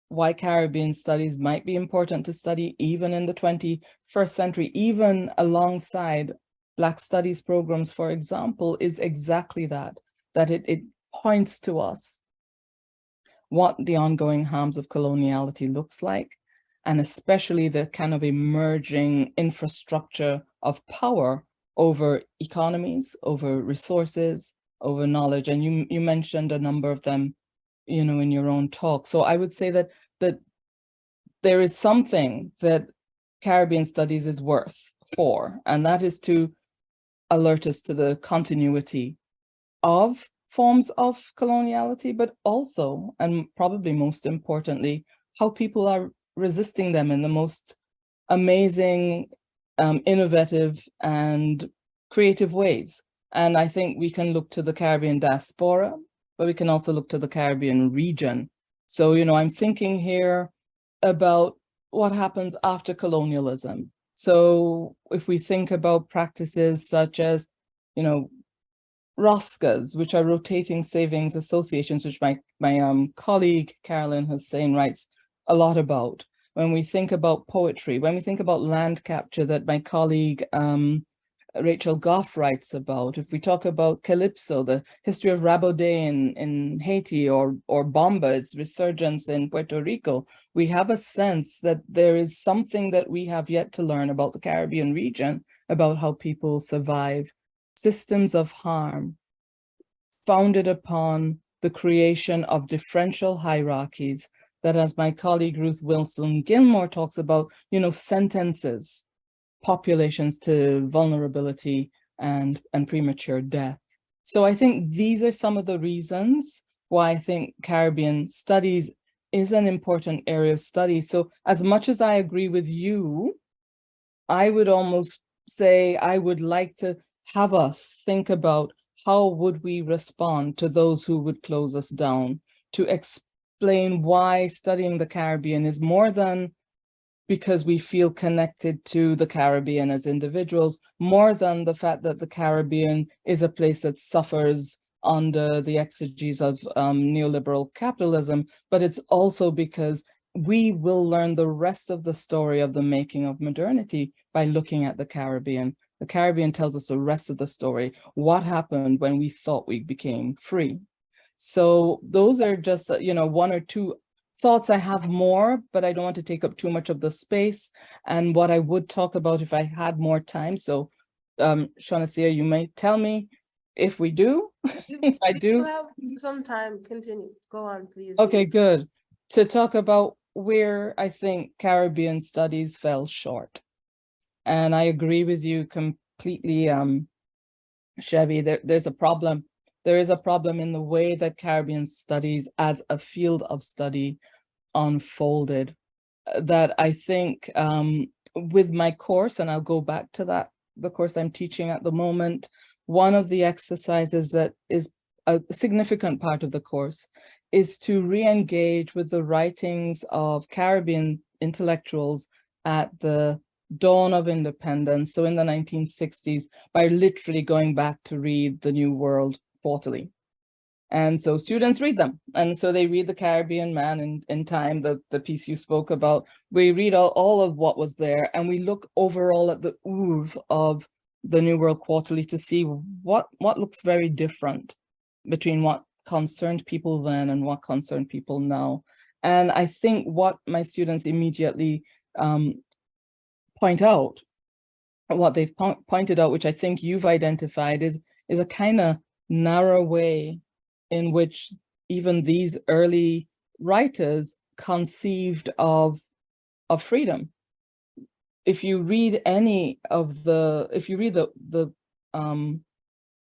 why Caribbean studies might be important to study even in the 21st century, even alongside Black studies programs, for example, is exactly that it points to us what the ongoing harms of coloniality looks like, and especially the kind of emerging infrastructure of power over economies, over resources, over knowledge. And you mentioned a number of them, in your own talk. So I would say that there is something that Caribbean studies is worth for, and that is to alert us to the continuity of forms of coloniality, but also, and probably most importantly, how people are resisting them in the most amazing, innovative, and creative ways. And I think we can look to the Caribbean diaspora, but we can also look to the Caribbean region. So, I'm thinking here about what happens after colonialism. So if we think about practices such as, ROSCAs, which are rotating savings associations, which my colleague Carolyn Hussein writes a lot about. When we think about poetry, when we think about land capture that my colleague Rachel Goff writes about, if we talk about Calypso, the history of Rabaudet in Haiti, or Bomba, its resurgence in Puerto Rico, we have a sense that there is something that we have yet to learn about the Caribbean region, about how people survive systems of harm founded upon the creation of differential hierarchies that, as my colleague Ruth Wilson Gilmore talks about, sentences populations to vulnerability and premature death. So I think these are some of the reasons why I think Caribbean studies is an important area of study. So as much as I agree with you, I would almost say I would like to have us think about how would we respond to those who would close us down, to explain why studying the Caribbean is more than because we feel connected to the Caribbean as individuals, more than the fact that the Caribbean is a place that suffers under the exegesis of neoliberal capitalism, but it's also because we will learn the rest of the story of the making of modernity by looking at the Caribbean. The Caribbean tells us the rest of the story, what happened when we thought we became free. So those are just, one or two thoughts. I have more, but I don't want to take up too much of the space. And what I would talk about if I had more time. So Shaunasea, you may tell me if we do, if I do. You have some time, continue, go on, please. Okay, good. To talk about where I think Caribbean studies fell short. And I agree with you completely, Chevy, there's a problem. There is a problem in the way that Caribbean studies as a field of study unfolded that I think with my course, and I'll go back to that, the course I'm teaching at the moment, one of the exercises that is a significant part of the course is to re-engage with the writings of Caribbean intellectuals at the dawn of independence, so in the 1960s, by literally going back to read the New World Quarterly. And so students read them. And so they read the Caribbean Man in Time, the piece you spoke about. We read all of what was there, and we look overall at the oeuvre of the New World Quarterly to see what looks very different between what concerned people then and what concerned people now. And I think what my students immediately point out, what they've pointed out, which I think you've identified, is a kind of narrow way in which even these early writers conceived of freedom. If you read any of the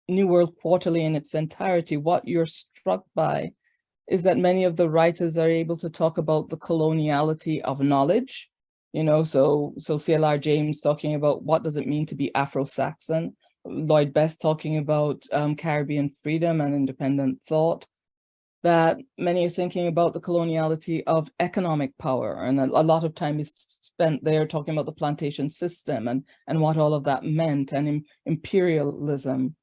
New World Quarterly in its entirety, what you're struck by is that many of the writers are able to talk about the coloniality of knowledge, so C.L.R. James talking about what does it mean to be Afro-Saxon, Lloyd Best talking about Caribbean freedom and independent thought, that many are thinking about the coloniality of economic power. And a lot of time is spent there talking about the plantation system and what all of that meant, and imperialism.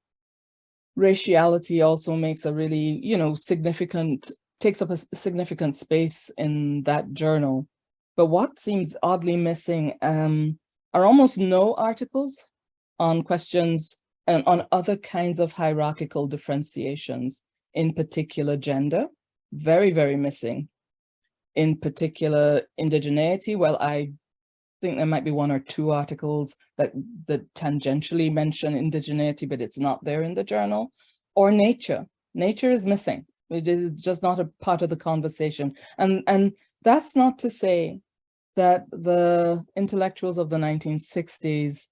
Raciality also makes a really, takes up a significant space in that journal. But what seems oddly missing are almost no articles on questions and on other kinds of hierarchical differentiations, in particular gender, very, very missing. In particular indigeneity, well, I think there might be one or two articles that tangentially mention indigeneity, but it's not there in the journal. Or nature. Nature is missing. It is just not a part of the conversation. And that's not to say that the intellectuals of the 1960s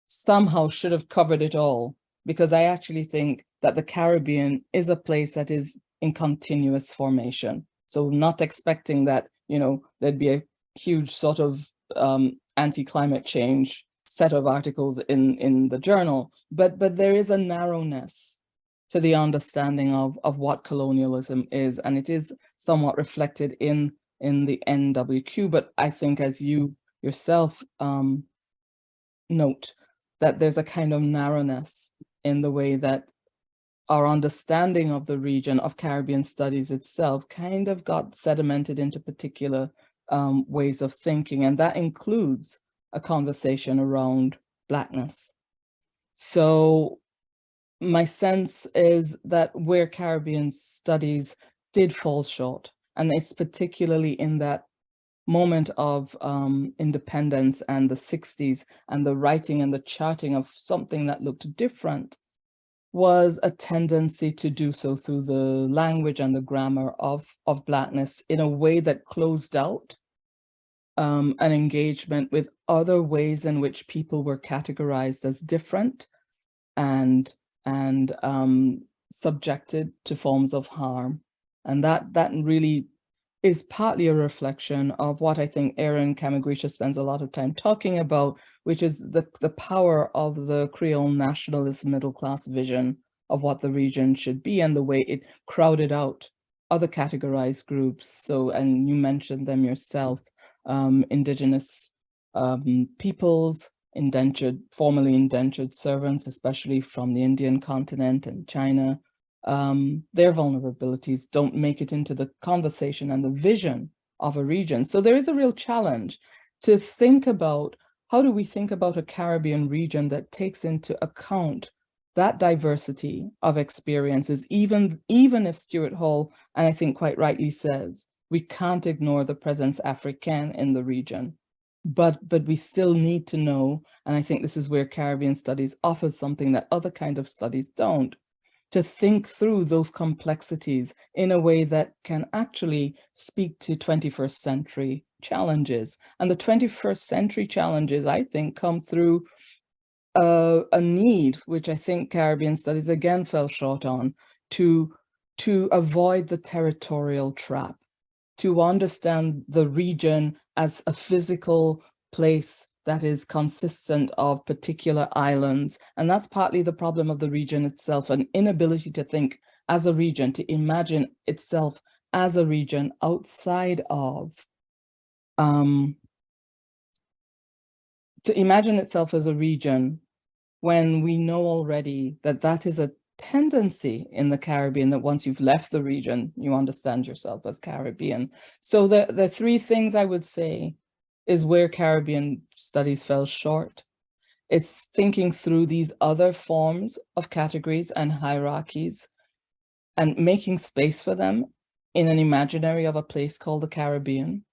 somehow should have covered it all, because I actually think that the Caribbean is a place that is in continuous formation. So not expecting that, there'd be a huge sort of anti-climate change set of articles in the journal, but there is a narrowness to the understanding of what colonialism is, and it is somewhat reflected in the NWQ. But I think, as you yourself note, that there's a kind of narrowness in the way that our understanding of the region of Caribbean studies itself kind of got sedimented into particular ways of thinking, and that includes a conversation around Blackness. So my sense is that where Caribbean studies did fall short, and it's particularly in that moment of independence and the 60s and the writing and the charting of something that looked different, was a tendency to do so through the language and the grammar of Blackness in a way that closed out an engagement with other ways in which people were categorized as different and subjected to forms of harm. And that really, is partly a reflection of what I think Erin Kamagrisha spends a lot of time talking about, which is the power of the Creole nationalist middle-class vision of what the region should be and the way it crowded out other categorized groups. So, and you mentioned them yourself, indigenous peoples, formerly indentured servants, especially from the Indian continent and China. Their vulnerabilities don't make it into the conversation and the vision of a region. So there is a real challenge to think about, how do we think about a Caribbean region that takes into account that diversity of experiences, even if Stuart Hall, and I think quite rightly says, we can't ignore the presence African in the region. But we still need to know, and I think this is where Caribbean studies offers something that other kind of studies don't, to think through those complexities in a way that can actually speak to 21st century challenges. And the 21st century challenges, I think, come through a need, which I think Caribbean studies again fell short on, to avoid the territorial trap, to understand the region as a physical place that is consistent of particular islands. And that's partly the problem of the region itself, an inability to think as a region, to imagine itself as a region outside of, to imagine itself as a region when we know already that that is a tendency in the Caribbean, that once you've left the region, you understand yourself as Caribbean. So the three things I would say is where Caribbean studies fell short. It's thinking through these other forms of categories and hierarchies and making space for them in an imaginary of a place called the Caribbean.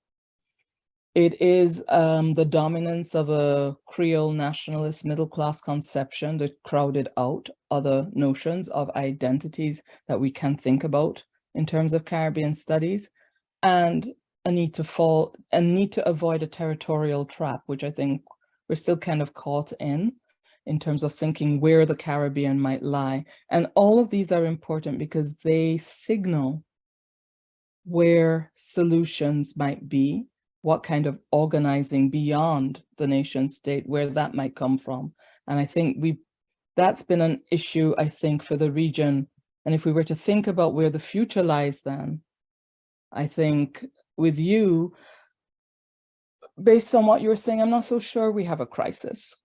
It is the dominance of a Creole nationalist middle-class conception that crowded out other notions of identities that we can think about in terms of Caribbean studies, and a need to avoid a territorial trap, which I think we're still kind of caught in terms of thinking where the Caribbean might lie. And all of these are important because they signal where solutions might be, what kind of organizing beyond the nation state, where that might come from. And I think that's been an issue, I think, for the region. And if we were to think about where the future lies then, I think with you, based on what you were saying, I'm not so sure we have a crisis.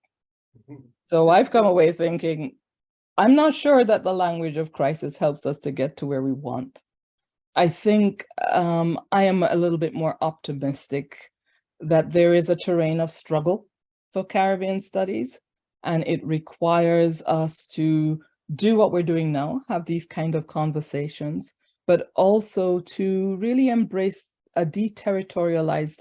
So I've come away thinking, I'm not sure that the language of crisis helps us to get to where we want. I think I am a little bit more optimistic that there is a terrain of struggle for Caribbean studies, and it requires us to do what we're doing now, have these kind of conversations, but also to really embrace a deterritorialized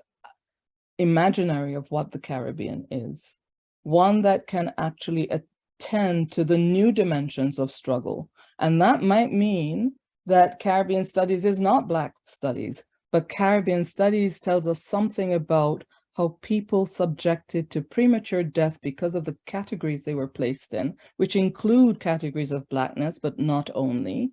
imaginary of what the Caribbean is, one that can actually attend to the new dimensions of struggle. And that might mean that Caribbean studies is not Black studies, but Caribbean studies tells us something about how people subjected to premature death because of the categories they were placed in, which include categories of Blackness, but not only,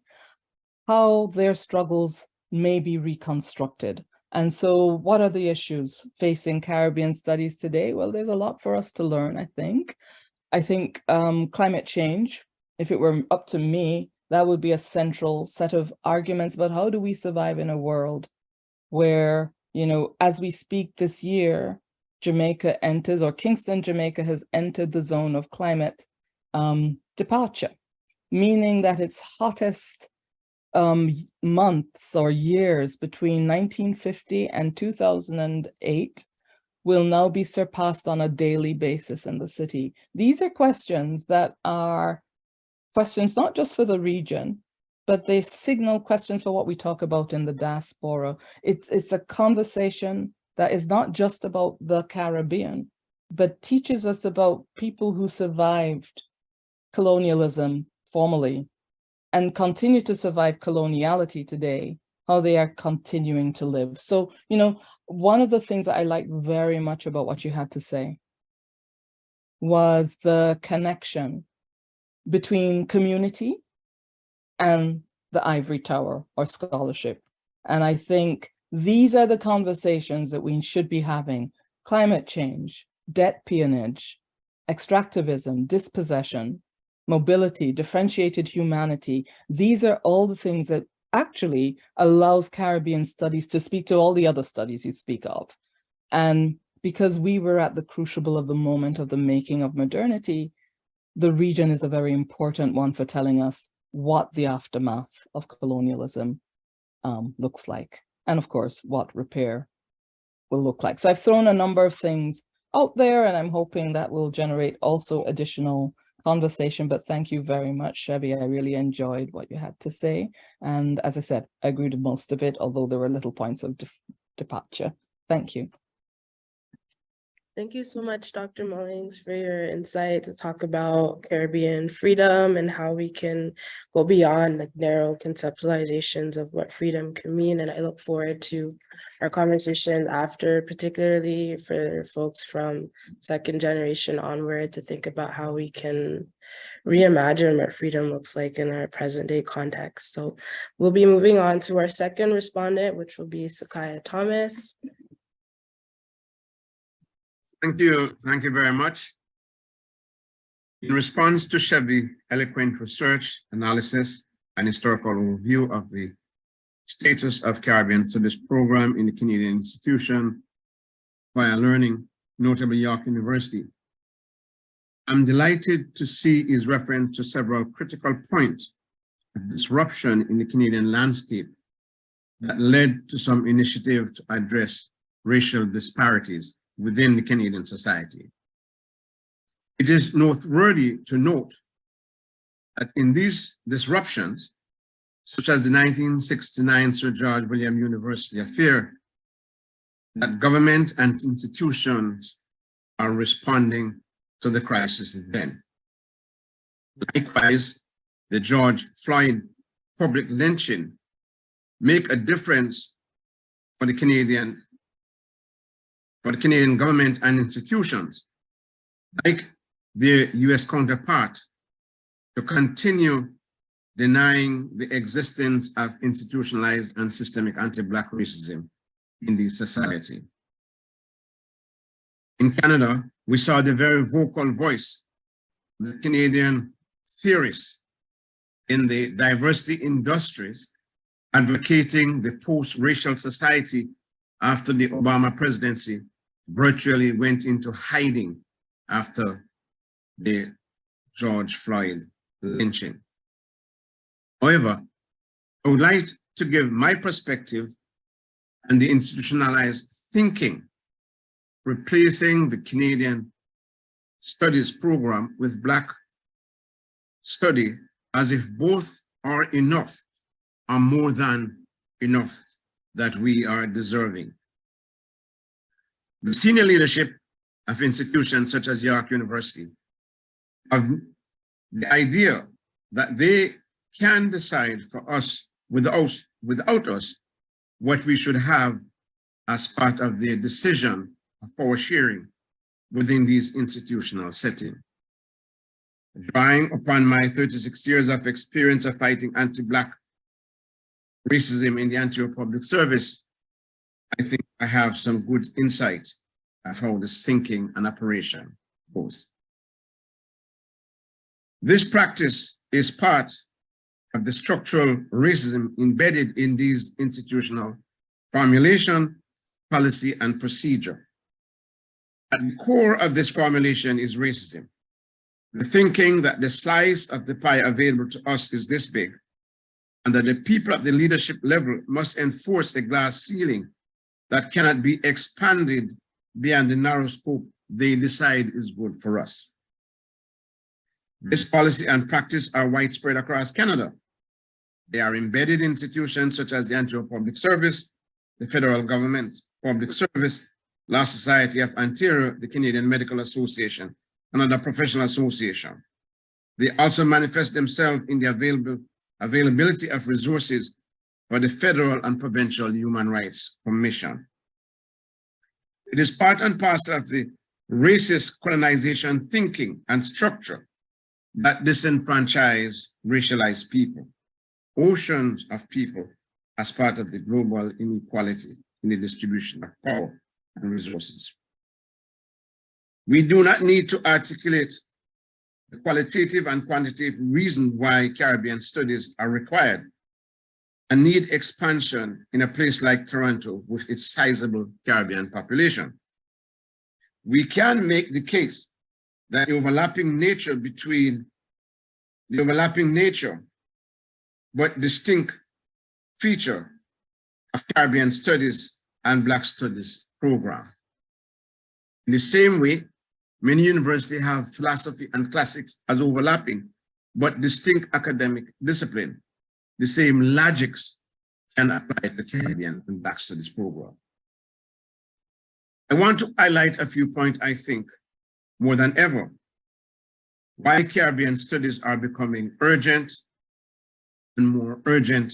how their struggles may be reconstructed. And so what are the issues facing Caribbean studies today? Well, there's a lot for us to learn, I think. I think climate change, if it were up to me, that would be a central set of arguments about how do we survive in a world where, you know, as we speak this year, Jamaica enters, or Kingston, Jamaica has entered the zone of climate departure, meaning that its hottest months or years between 1950 and 2008 will now be surpassed on a daily basis in the city. These are questions that are questions not just for the region, but they signal questions for what we talk about in the diaspora. It's a conversation that is not just about the Caribbean, but teaches us about people who survived colonialism formally and continue to survive coloniality today, how they are continuing to live. So, you know, one of the things that I liked very much about what you had to say was the connection between community and the ivory tower or scholarship. And I think These are the conversations that we should be having. Climate change, debt peonage, extractivism, dispossession, mobility, differentiated humanity. These are all the things that actually allows Caribbean studies to speak to all the other studies you speak of. And because we were at the crucible of the moment of the making of modernity, the region is a very important one for telling us what the aftermath of colonialism looks like. And of course, what repair will look like. So I've thrown a number of things out there, and I'm hoping that will generate also additional conversation. But thank you very much, Chevy. I really enjoyed what you had to say. And as I said, I agreed with most of it, although there were little points of departure. Thank you. Thank you so much, Dr. Mullings, for your insight to talk about Caribbean freedom and how we can go beyond like narrow conceptualizations of what freedom can mean. And I look forward to our conversation after, particularly for folks from second generation onward, to think about how we can reimagine what freedom looks like in our present day context. So we'll be moving on to our second respondent, which will be Cikiah Thomas. Thank you very much. In response to Chevy's eloquent research, analysis, and historical overview of the status of Caribbean Studies program in the Canadian institution via learning, notably York University, I'm delighted to see his reference to several critical points of disruption in the Canadian landscape that led to some initiative to address racial disparities within the Canadian society. It is noteworthy to note that in these disruptions, such as the 1969 Sir George William University affair, that government and institutions are responding to the crisis then. Likewise, the George Floyd public lynching make a difference for the Canadian government and institutions, like their US counterpart, to continue denying the existence of institutionalized and systemic anti-Black racism in the society. In Canada, we saw the very vocal voice of the Canadian theorists in the diversity industries advocating the post-racial society after the Obama presidency virtually went into hiding after the George Floyd lynching. However, I would like to give my perspective and the institutionalized thinking replacing the Canadian Studies program with Black study as if both are enough, are more than enough that we are deserving. The senior leadership of institutions such as York University have the idea that they can decide for us without us what we should have as part of their decision of power sharing within these institutional settings. Drawing upon my 36 years of experience of fighting anti-Black racism in the Ontario Public Service, I think I have some good insight of how this thinking and operation goes. This practice is part of the structural racism embedded in these institutional formulation, policy, and procedure. At the core of this formulation is racism. The thinking that the slice of the pie available to us is this big, and that the people at the leadership level must enforce a glass ceiling that cannot be expanded beyond the narrow scope they decide is good for us. This policy and practice are widespread across Canada. They are embedded in institutions such as the Ontario Public Service, the federal government, public service, Law Society of Ontario, the Canadian Medical Association, and other professional associations. They also manifest themselves in the availability of resources for the federal and provincial human rights commission. It is part and parcel of the racist colonization thinking and structure that disenfranchise racialized people, oceans of people as part of the global inequality in the distribution of power and resources. We do not need to articulate the qualitative and quantitative reason why Caribbean studies are required and need expansion in a place like Toronto with its sizable Caribbean population. We can make the case that the overlapping nature but distinct feature of Caribbean studies and Black studies program. In the same way, many universities have philosophy and classics as overlapping but distinct academic discipline. The same logics can apply to the Caribbean and Black studies program. I want to highlight a few points I think more than ever why Caribbean studies are becoming urgent and more urgent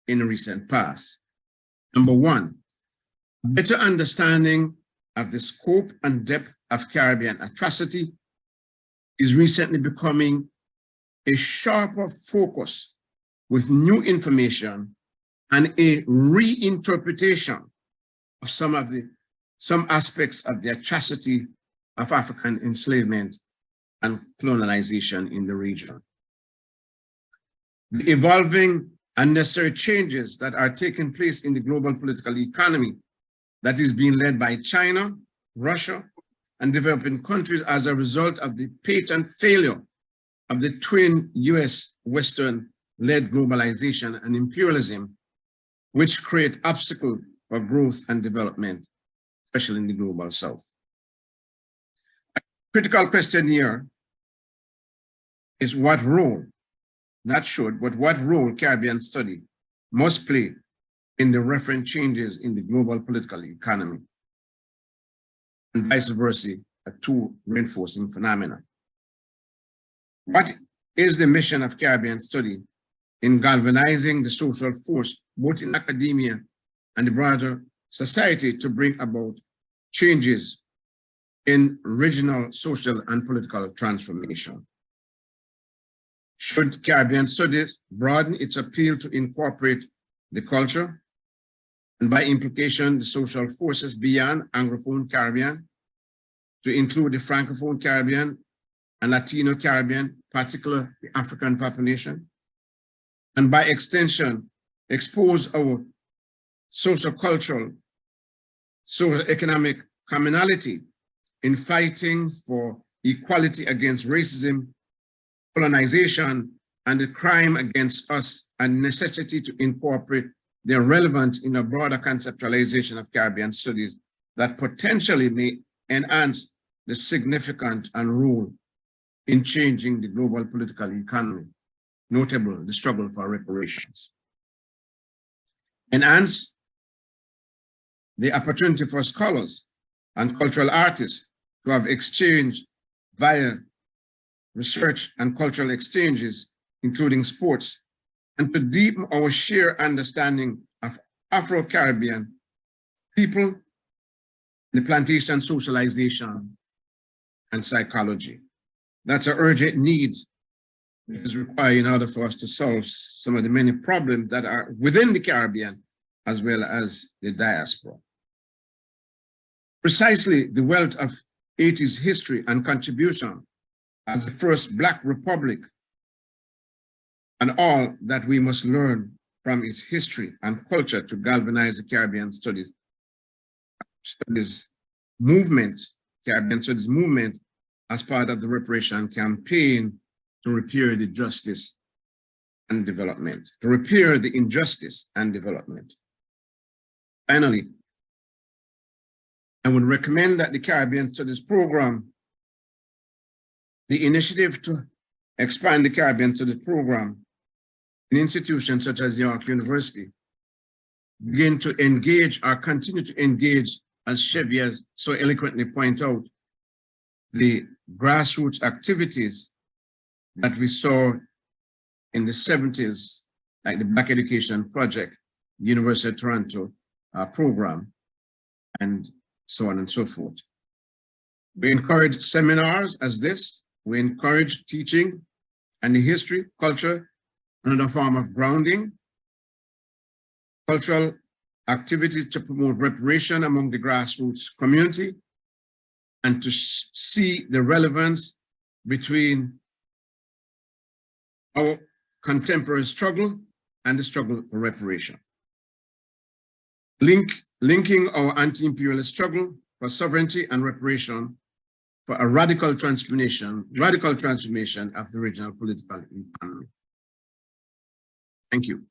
in the recent past. Number one, better understanding of the scope and depth of Caribbean atrocity is recently becoming a sharper focus with new information and a reinterpretation of some aspects of the atrocity of African enslavement and colonization in the region. The evolving and necessary changes that are taking place in the global political economy that is being led by China, Russia, and developing countries as a result of the patent failure of the twin US Western-led globalization and imperialism, which create obstacles for growth and development, especially in the global South. A critical question here is what role, not should, but what role Caribbean study must play in the referent changes in the global political economy, and vice versa, a two reinforcing phenomena. What is the mission of Caribbean study in galvanizing the social force, both in academia and the broader society, to bring about changes in regional, social, and political transformation? Should Caribbean studies broaden its appeal to incorporate the culture, and by implication, the social forces beyond Anglophone Caribbean, to include the Francophone Caribbean and Latino Caribbean, particularly the African population, and by extension, expose our socio-cultural, socio-economic commonality in fighting for equality against racism, colonization, and the crime against us, and necessity to incorporate their relevance in a broader conceptualization of Caribbean studies that potentially may enhance the significant and role in changing the global political economy, notable the struggle for reparations. Enhance the opportunity for scholars and cultural artists to have exchange via research and cultural exchanges, including sports, and to deepen our shared understanding of Afro-Caribbean people, the plantation socialization, and psychology. That's an urgent need that is required in order for us to solve some of the many problems that are within the Caribbean as well as the diaspora. Precisely the wealth of Haiti's history and contribution as the first Black republic, and all that we must learn from its history and culture to galvanize the Caribbean studies movement, Caribbean studies movement, as part of the reparation campaign to repair the justice and development, to repair the injustice and development. Finally, I would recommend that the Caribbean Studies program, the initiative to expand the Caribbean Studies program in institutions such as York University, begin to engage or continue to engage, as Chevy has so eloquently pointed out, the grassroots activities that we saw in the 70s, like the Black Education Project, University of Toronto program, and so on and so forth. We encourage seminars as this. We encourage teaching and the history, culture, another form of grounding. cultural activities to promote reparation among the grassroots community, and to see the relevance between our contemporary struggle and the struggle for reparation. Linking our anti-imperialist struggle for sovereignty and reparation for a radical transformation of the regional political economy. Thank you.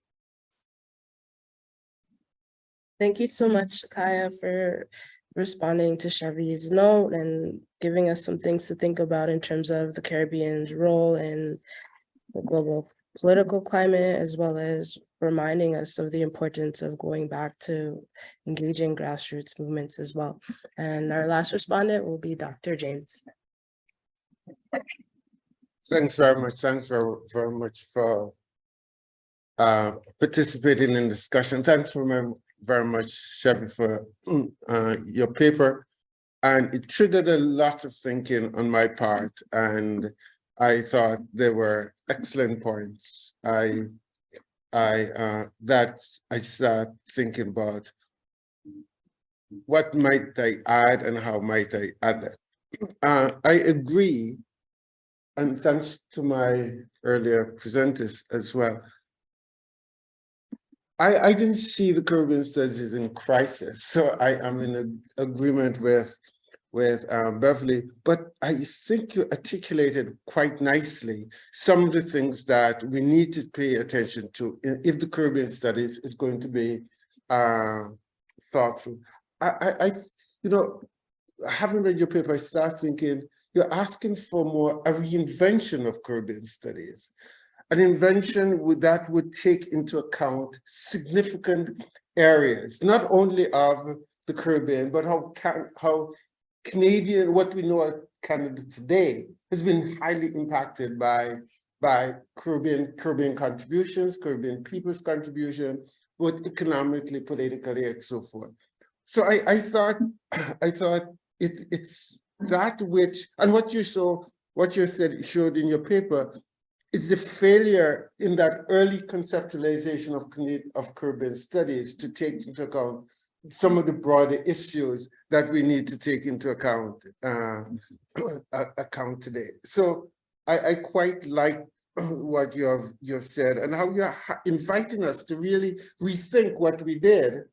Thank you so much, Cikiah, for responding to Chevy's note and giving us some things to think about in terms of the Caribbean's role in the global political climate, as well as reminding us of the importance of going back to engaging grassroots movements as well. And our last respondent will be Dr. James. Thanks very much. Thanks very much for participating in the discussion. Thanks very much, Chevy, for your paper. And it triggered a lot of thinking on my part, and I thought they were excellent points. That I start thinking about what might I add and how might I add it. I agree, and thanks to my earlier presenters as well. I didn't see the Caribbean studies in crisis, so I am in agreement with Beverley, but I think you articulated quite nicely some of the things that we need to pay attention to if the Caribbean studies is going to be thought through. You know, having read your paper, I start thinking you're asking for more a reinvention of Caribbean studies, an invention that would take into account significant areas, not only of the Caribbean, but how Canadian, what we know as Canada today, has been highly impacted by Caribbean contributions, Caribbean people's contribution, both economically, politically, and so forth. So I thought it's that which, and what you showed in your paper is the failure in that early conceptualization of Caribbean studies to take into account some of the broader issues that we need to take into account today. So I quite like what you've said and how you're inviting us to really rethink what we did,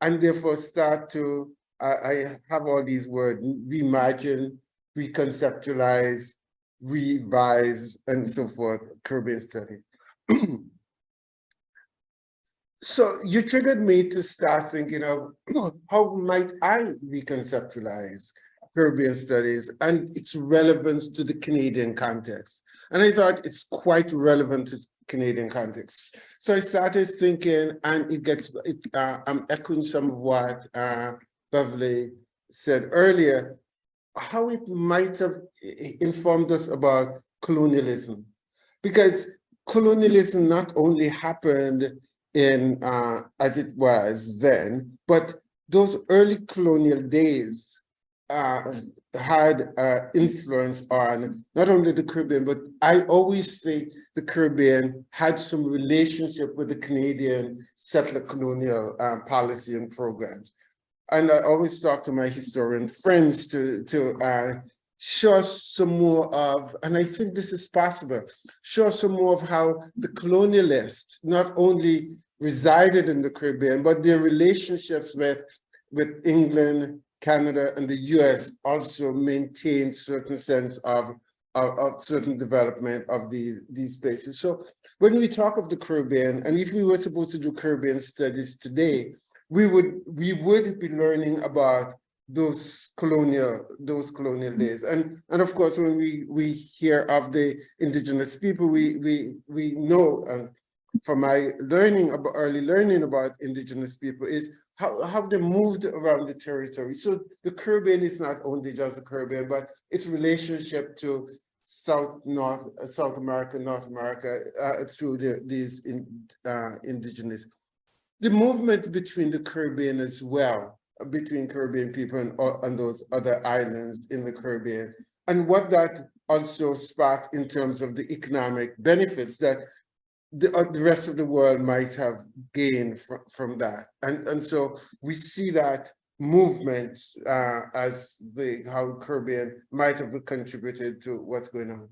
and therefore start to, I have all these words, reimagine, reconceptualize, revise, and so forth, Caribbean study. So you triggered me to start thinking of how might I reconceptualize Caribbean studies and its relevance to the Canadian context. And I thought it's quite relevant to Canadian context. So I started thinking, and I'm echoing some of what Beverley said earlier, how it might have informed us about colonialism. Because colonialism not only happened in as it was then, but those early colonial days had influence on not only the Caribbean, but I always say the Caribbean had some relationship with the Canadian settler colonial policy and programs. And I always talk to my historian friends to show us some more of, and I think this is possible, show us some more of how the colonialists not only resided in the Caribbean, but their relationships with England, Canada, and the US also maintained certain sense of certain development of these places. So when we talk of the Caribbean, and if we were supposed to do Caribbean studies today, we would be learning about those colonial days. And of course, when we hear of the indigenous people, we know, and from my early learning about indigenous people is how they moved around the territory. So the Caribbean is not only just the Caribbean, but its relationship to South America, North America through these indigenous. The movement between the Caribbean as well, between Caribbean people and those other islands in the Caribbean, and what that also sparked in terms of the economic benefits that the rest of the world might have gained from that. And so we see that movement as how Caribbean might have contributed to what's going on.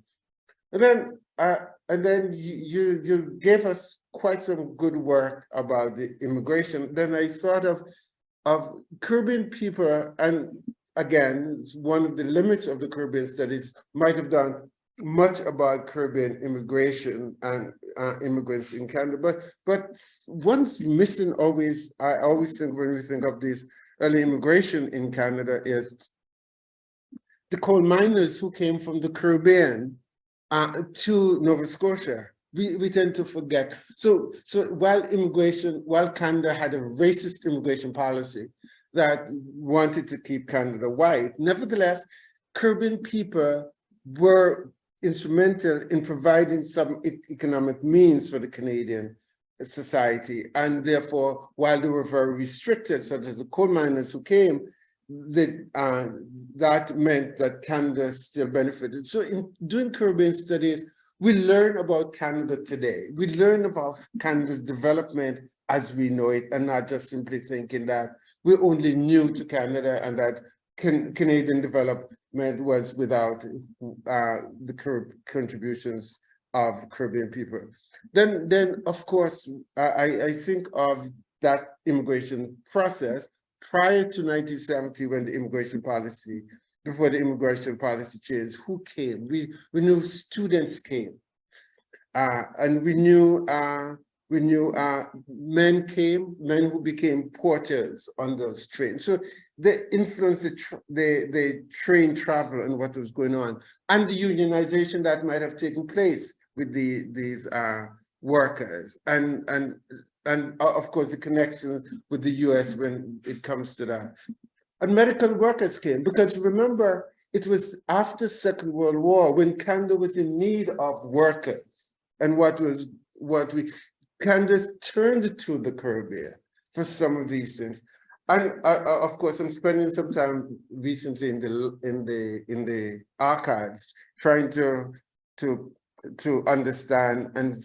And then you gave us quite some good work about the immigration. Then I thought of Caribbean people, and again, one of the limits of the Caribbean studies might have done much about Caribbean immigration and immigrants in Canada, but what's missing always, I always think when we think of this early immigration in Canada, is the coal miners who came from the Caribbean to Nova Scotia. We tend to forget. So while Canada had a racist immigration policy that wanted to keep Canada white, nevertheless, Caribbean people were instrumental in providing some economic means for the Canadian society. And therefore, while they were very restricted, such as the coal miners who came, that meant that Canada still benefited. So in doing Caribbean studies, we learn about Canada today. We learn about Canada's development as we know it, and not just simply thinking that we're only new to Canada and that Canadian development was without the contributions of Caribbean people. Then of course, I think of that immigration process prior to 1970, when the immigration policy, before the immigration policy changed. Who came? We knew students came, and we knew men came, men who became porters on those trains. So they influenced the train travel and what was going on, and the unionization that might have taken place with these workers, and of course the connections with the US when it comes to that. And medical workers came, because remember, it was after Second World War when Canada was in need of workers, and Canada turned to the Caribbean for some of these things. And of course, I'm spending some time recently in the archives trying to understand and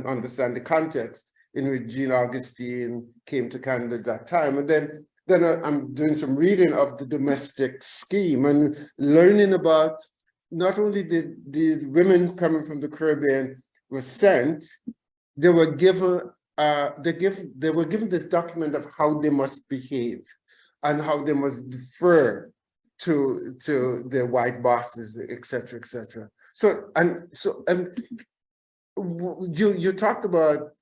understand the context in which Jean Augustine came to Canada at that time. And then I'm doing some reading of the domestic scheme and learning about not only did the women coming from the Caribbean were sent, they were given this document of how they must behave and how they must defer to their white bosses, et cetera, et cetera. So you talked about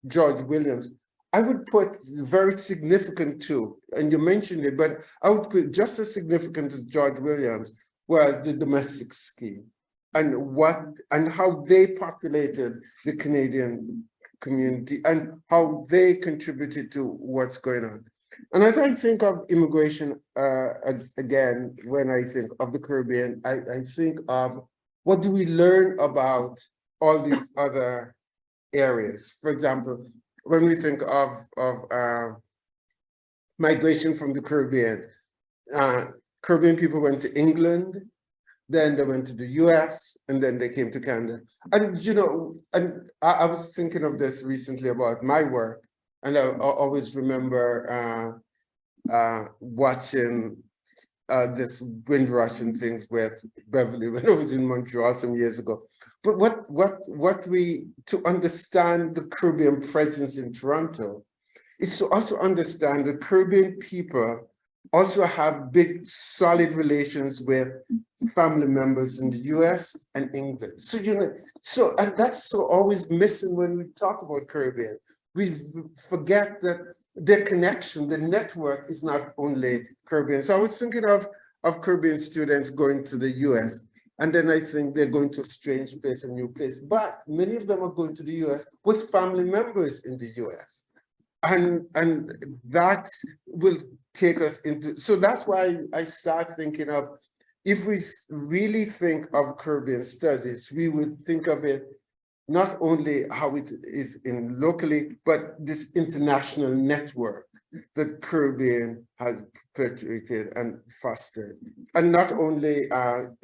George Williams. I would put very significant too, and you mentioned it, but I would put just as significant as George Williams was the domestic scheme and how they populated the Canadian community and how they contributed to what's going on. And as I think of immigration, again, when I think of the Caribbean, I think of what do we learn about all these other areas. For example, when we think of migration from the Caribbean, Caribbean people went to England, then they went to the US, and then they came to Canada. And I was thinking of this recently about my work, and I always remember watching this Windrush and things with Beverley when I was in Montreal some years ago. But to understand the Caribbean presence in Toronto is to also understand the Caribbean people also have big, solid relations with family members in the US and England. So, and that's so always missing when we talk about Caribbean. We forget that their connection, the network is not only Caribbean. So I was thinking of Caribbean students going to the US, and then I think they're going to a strange place, a new place. But many of them are going to the US with family members in the US. And that will take us into, so that's why I start thinking of, if we really think of Caribbean studies, we would think of it not only how it is in locally, but this international network that Caribbean has perpetuated and fostered. And not only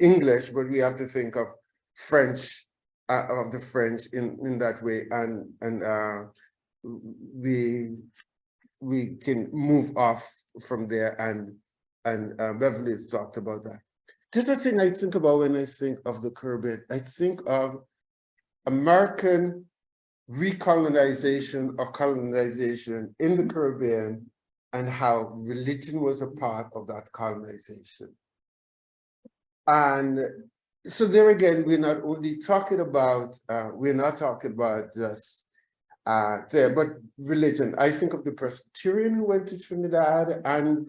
English, but we have to think of French of the French in that way, and we can move off from there, and Beverly has talked about that. The other thing I think about when I think of the Caribbean, I think of American recolonization or colonization in the Caribbean, and how religion was a part of that colonization. And so there again, we're not only talking about, we're not talking about just there, but religion. I think of the Presbyterian who went to Trinidad and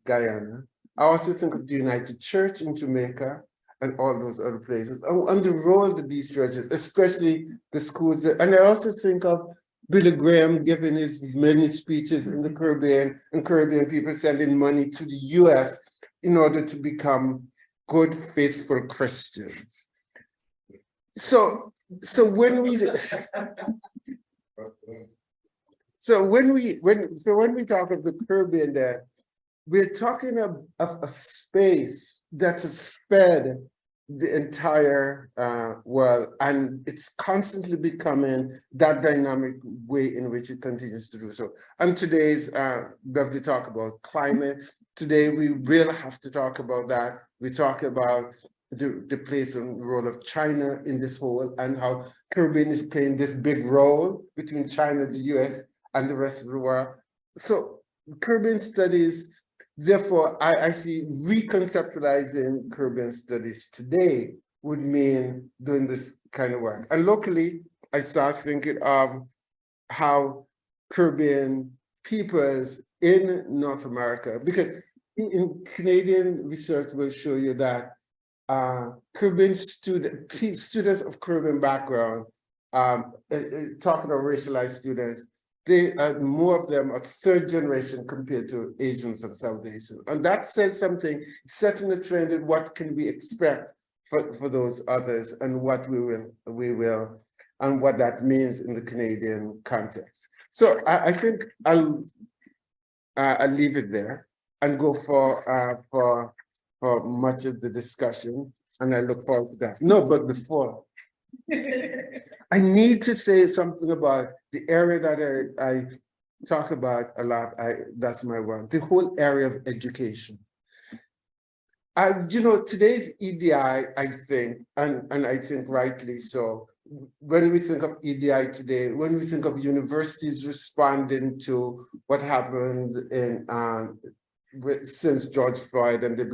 Guyana. I also think of the United Church in Jamaica and all those other places, and the role that these churches, especially the schools, and I also think of Billy Graham giving his many speeches in the Caribbean, and Caribbean people sending money to the US in order to become good, faithful Christians. So when we talk of the Caribbean, there, we're talking of a space that has fed the entire world, and it's constantly becoming that dynamic way in which it continues to do so. And today's Beverly talk about climate. Today we will have to talk about that. We talk about the place and role of China in this whole, and how Caribbean is playing this big role between China, the US, and the rest of the world. So Caribbean studies, therefore, I see reconceptualizing Caribbean studies today would mean doing this kind of work. And locally, I start thinking of how Caribbean peoples in North America, because in Canadian research will show you that Caribbean students of Caribbean background, talking about racialized students, more of them are third generation compared to Asians and South Asians. And that says something, setting a trend in what can we expect for those others, and what we will, and what that means in the Canadian context. So I think I'll leave it there and go for much of the discussion, and I look forward to that. No, but before, I need to say something about the area that I talk about a lot. That's my one, the whole area of education. You know, today's EDI, I think, and I think rightly so, when we think of EDI today, when we think of universities responding to what happened in since George Floyd and the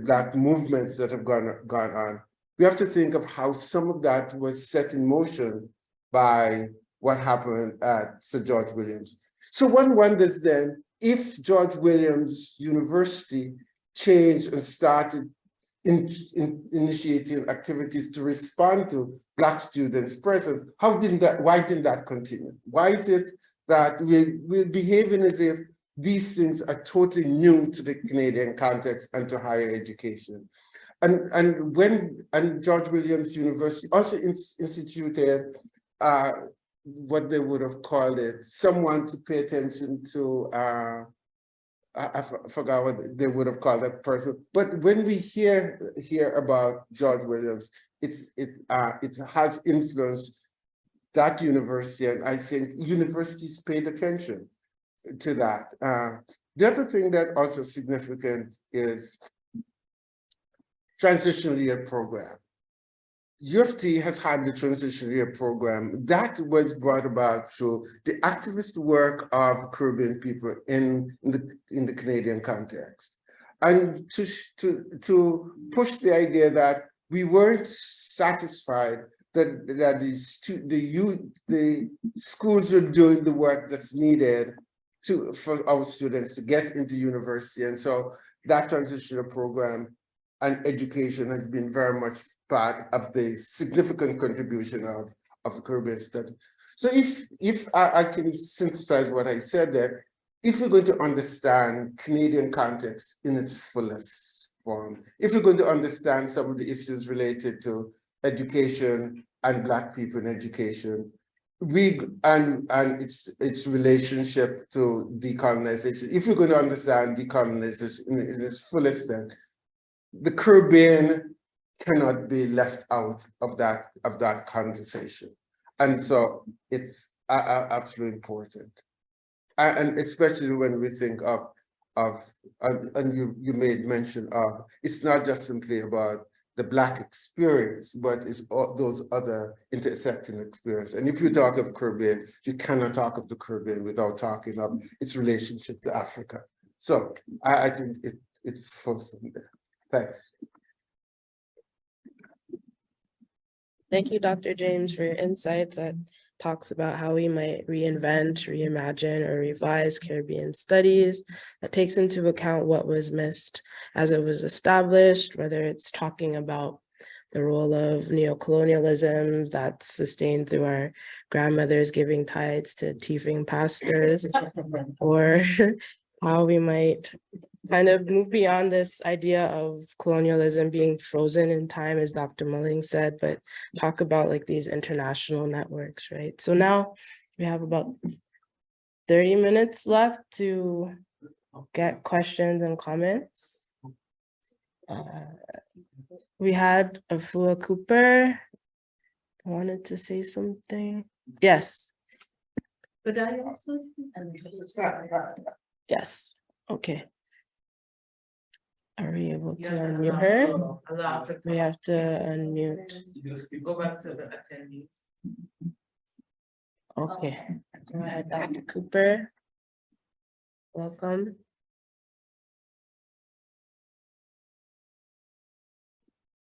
Black movements that have gone on, we have to think of how some of that was set in motion by what happened at Sir George Williams. So one wonders then, if George Williams University changed and started initiating activities to respond to Black students present, why didn't that continue? Why is it that we're behaving as if these things are totally new to the Canadian context and to higher education? And George Williams University also instituted what they would have called it, someone to pay attention to, I forgot what they would have called that person. But when we hear about George Williams, it has influenced that university, and I think universities paid attention to that. The other thing that also significant is transitional year program. U of T has had the transitional year program that was brought about through the activist work of Caribbean people in the Canadian context, and to push the idea that we weren't satisfied that the schools were doing the work that's needed for our students to get into university, and so that transitional program and education has been very much part of the significant contribution of Caribbean study. So if I can synthesize what I said there, if we're going to understand Canadian context in its fullest form, if we're going to understand some of the issues related to education and Black people in education, and its relationship to decolonization, if we're going to understand decolonization in its fullest sense, the Caribbean cannot be left out of that conversation. And so it's absolutely important. And especially when we think of and you made mention of, it's not just simply about the Black experience, but it's all those other intersecting experiences. And if you talk of Caribbean, you cannot talk of the Caribbean without talking of its relationship to Africa. So I think it's fulsome there. Thanks. Thank you, Dr. James, for your insights that talks about how we might reinvent, reimagine, or revise Caribbean studies that takes into account what was missed as it was established, whether it's talking about the role of neocolonialism that's sustained through our grandmothers giving tithes to thieving pastors, or how we might kind of move beyond this idea of colonialism being frozen in time, as Dr. Mullings said, but talk about like these international networks, right? So now we have about 30 minutes left to get questions and comments. We had Afua Cooper wanted to say something. Yes. Could I also? Yes. Okay. Are we able to unmute her? We have to unmute. Go back to the attendees. Okay, go ahead, Dr. Cooper. Welcome.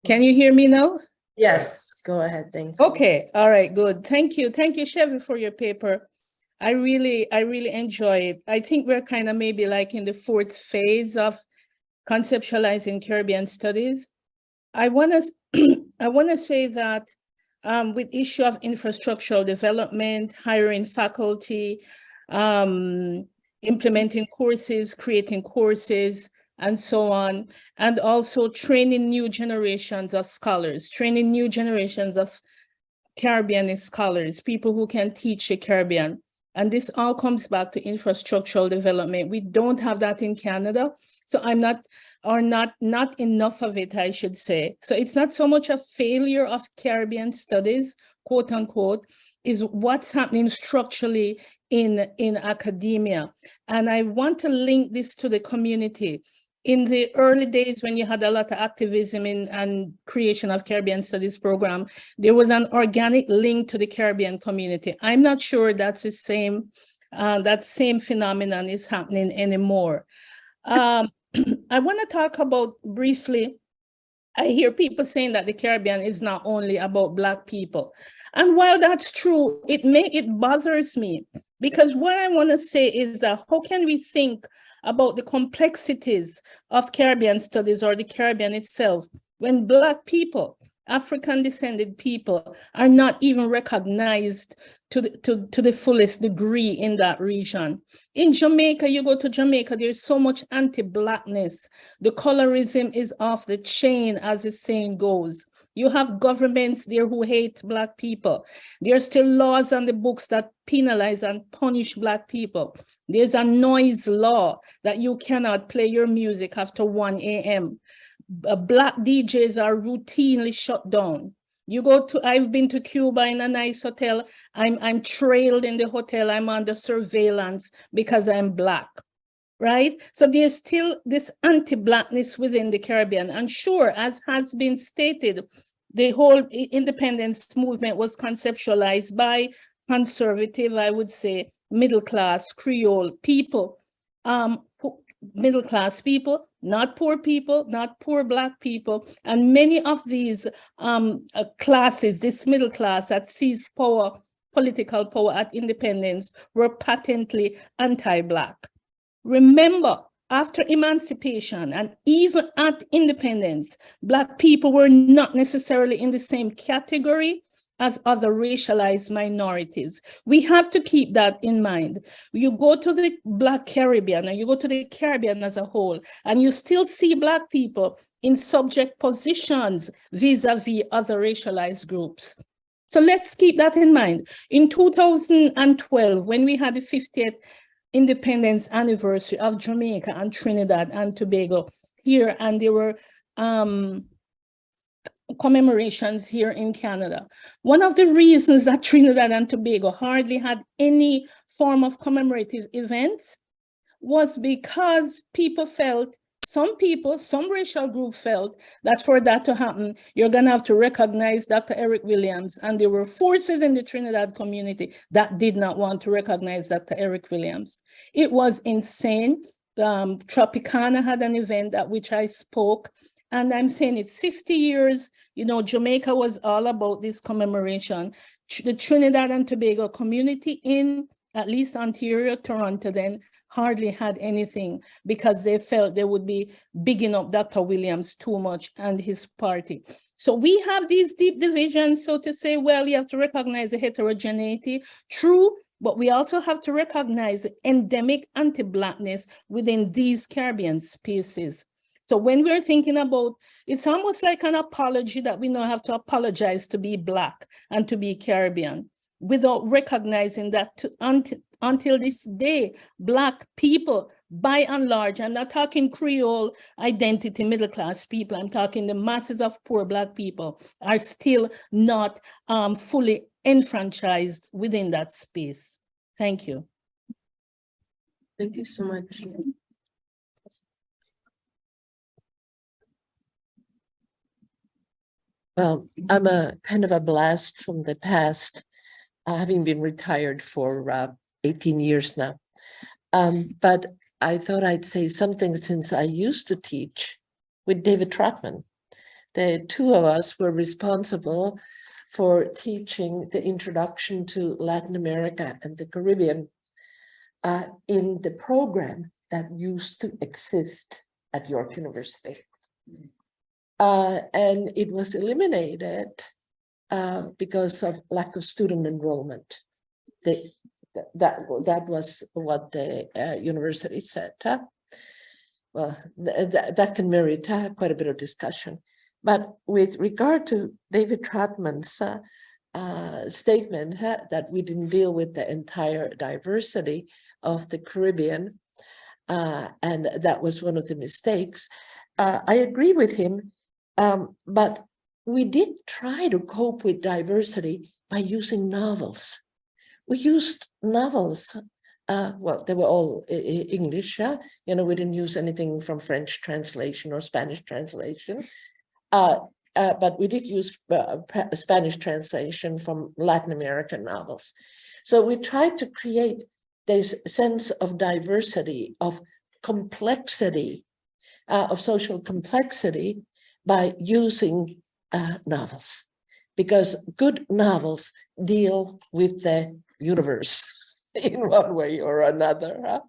Can you hear me now? Yes, go ahead, thanks. Okay, all right, good. Thank you, Chevy, for your paper. I really enjoy it. I think we're kind of maybe like in the fourth phase of conceptualizing Caribbean studies. I want to say that with issue of infrastructural development, hiring faculty, implementing courses, creating courses, and so on, and also training new generations of scholars, training new generations of Caribbean scholars, people who can teach the Caribbean. And this all comes back to infrastructural development. We don't have that in Canada. So not enough of it, I should say. So it's not so much a failure of Caribbean studies, quote unquote, is what's happening structurally in academia. And I want to link this to the community. In the early days when you had a lot of activism and creation of Caribbean Studies program, there was an organic link to the Caribbean community. I'm not sure that's the same, that same phenomenon is happening anymore. I want to talk about briefly, I hear people saying that the Caribbean is not only about Black people. And while that's true, it bothers me, because what I want to say is that how can we think about the complexities of Caribbean studies or the Caribbean itself when Black people, African descended people, are not even recognized to the fullest degree in that region. In Jamaica, you go to Jamaica, there's so much anti-Blackness. The colorism is off the chain, as the saying goes. You have governments there who hate Black people. There are still laws on the books that penalize and punish Black people. There's a noise law that you cannot play your music after 1 a.m. Black DJs are routinely shut down. You go to, I've been to Cuba in a nice hotel. I'm trailed in the hotel. I'm under surveillance because I'm Black, right? So there's still this anti-Blackness within the Caribbean. And sure, as has been stated, the whole independence movement was conceptualized by conservative, I would say, middle-class Creole people, middle-class people, not poor people, not poor Black people. And many of these classes, this middle class that seized power, political power at independence, were patently anti-Black. Remember, after emancipation and even at independence, Black people were not necessarily in the same category as other racialized minorities. We have to keep that in mind. You go to the Black Caribbean and you go to the Caribbean as a whole, and you still see Black people in subject positions vis-a-vis other racialized groups. So let's keep that in mind. In 2012, when we had the 50th independence anniversary of Jamaica and Trinidad and Tobago here, and there were commemorations here in Canada. One of the reasons that Trinidad and Tobago hardly had any form of commemorative events was because some racial group felt that for that to happen, you're gonna have to recognize Dr. Eric Williams, and there were forces in the Trinidad community that did not want to recognize Dr. Eric Williams. It was insane. Tropicana had an event at which I spoke, and I'm saying it's 50 years. You know, Jamaica was all about this commemoration. The Trinidad and Tobago community in at least Ontario, Toronto then hardly had anything because they felt they would be bigging up Dr. Williams too much and his party. So we have these deep divisions, so to say, well, you have to recognize the heterogeneity, true, but we also have to recognize endemic anti-Blackness within these Caribbean spaces. So when we're thinking about, it's almost like an apology that we now have to apologize to be Black and to be Caribbean, without recognizing that until this day, Black people, by and large, I'm not talking Creole identity, middle-class people, I'm talking the masses of poor Black people are still not fully enfranchised within that space. Thank you. Thank you so much. Well, I'm a kind of a blast from the past, having been retired for 18 years now. But I thought I'd say something since I used to teach with David Trotman. The two of us were responsible for teaching the introduction to Latin America and the Caribbean in the program that used to exist at York University. And it was eliminated because of lack of student enrollment. That was what the university said. Well, that can merit quite a bit of discussion. But with regard to David Trotman's statement that we didn't deal with the entire diversity of the Caribbean, and that was one of the mistakes, I agree with him. But we did try to cope with diversity by using novels. We used novels. Well, they were all English. You know, we didn't use anything from French translation or Spanish translation. But we did use Spanish translation from Latin American novels. So we tried to create this sense of diversity, of complexity, of social complexity, by using novels, because good novels deal with the universe in one way or another.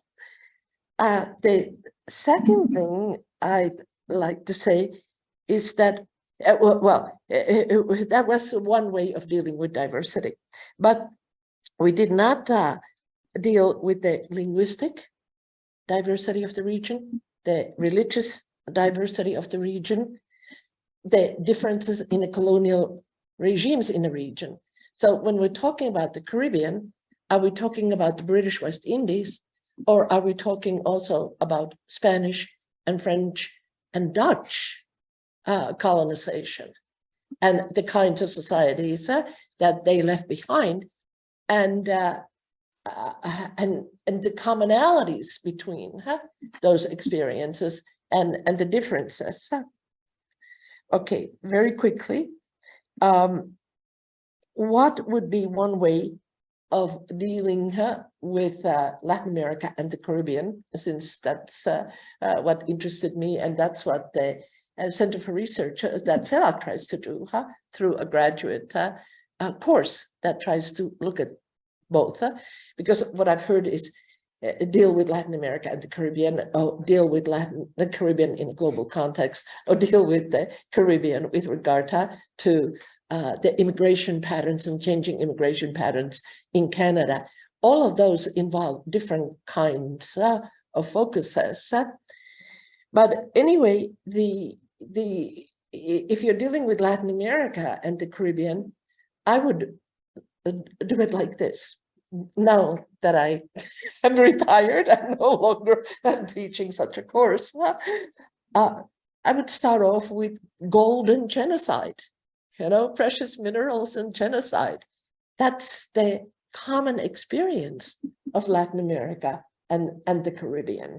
The second thing I'd like to say is that, that was one way of dealing with diversity, but we did not deal with the linguistic diversity of the region, the religious diversity of the region, the differences in the colonial regimes in the region. So when we're talking about the Caribbean, are we talking about the British West Indies, or are we talking also about Spanish and French and Dutch colonization and the kinds of societies that they left behind, and the commonalities between those experiences and the differences? Okay, very quickly, what would be one way of dealing with Latin America and the Caribbean, since that's what interested me, and that's what the Center for Research that Cerlac tries to do through a graduate course that tries to look at both, because what I've heard is deal with Latin America and the Caribbean, or deal with the Caribbean in a global context, or deal with the Caribbean with regard to the immigration patterns and changing immigration patterns in Canada. All of those involve different kinds of focuses. But anyway, if you're dealing with Latin America and the Caribbean, I would do it like this. Now that I am retired, I'm no longer teaching such a course. I would start off with gold and genocide, precious minerals and genocide. That's the common experience of Latin America and the Caribbean.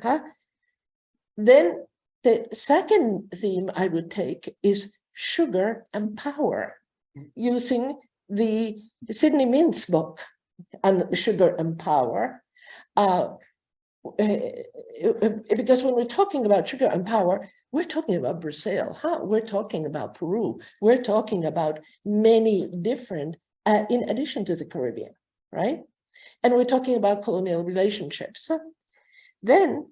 Then the second theme I would take is sugar and power, using the Sidney Mintz book on sugar and power. Because when we're talking about sugar and power, we're talking about Brazil, we're talking about Peru, we're talking about many different, in addition to the Caribbean, right? And we're talking about colonial relationships. Then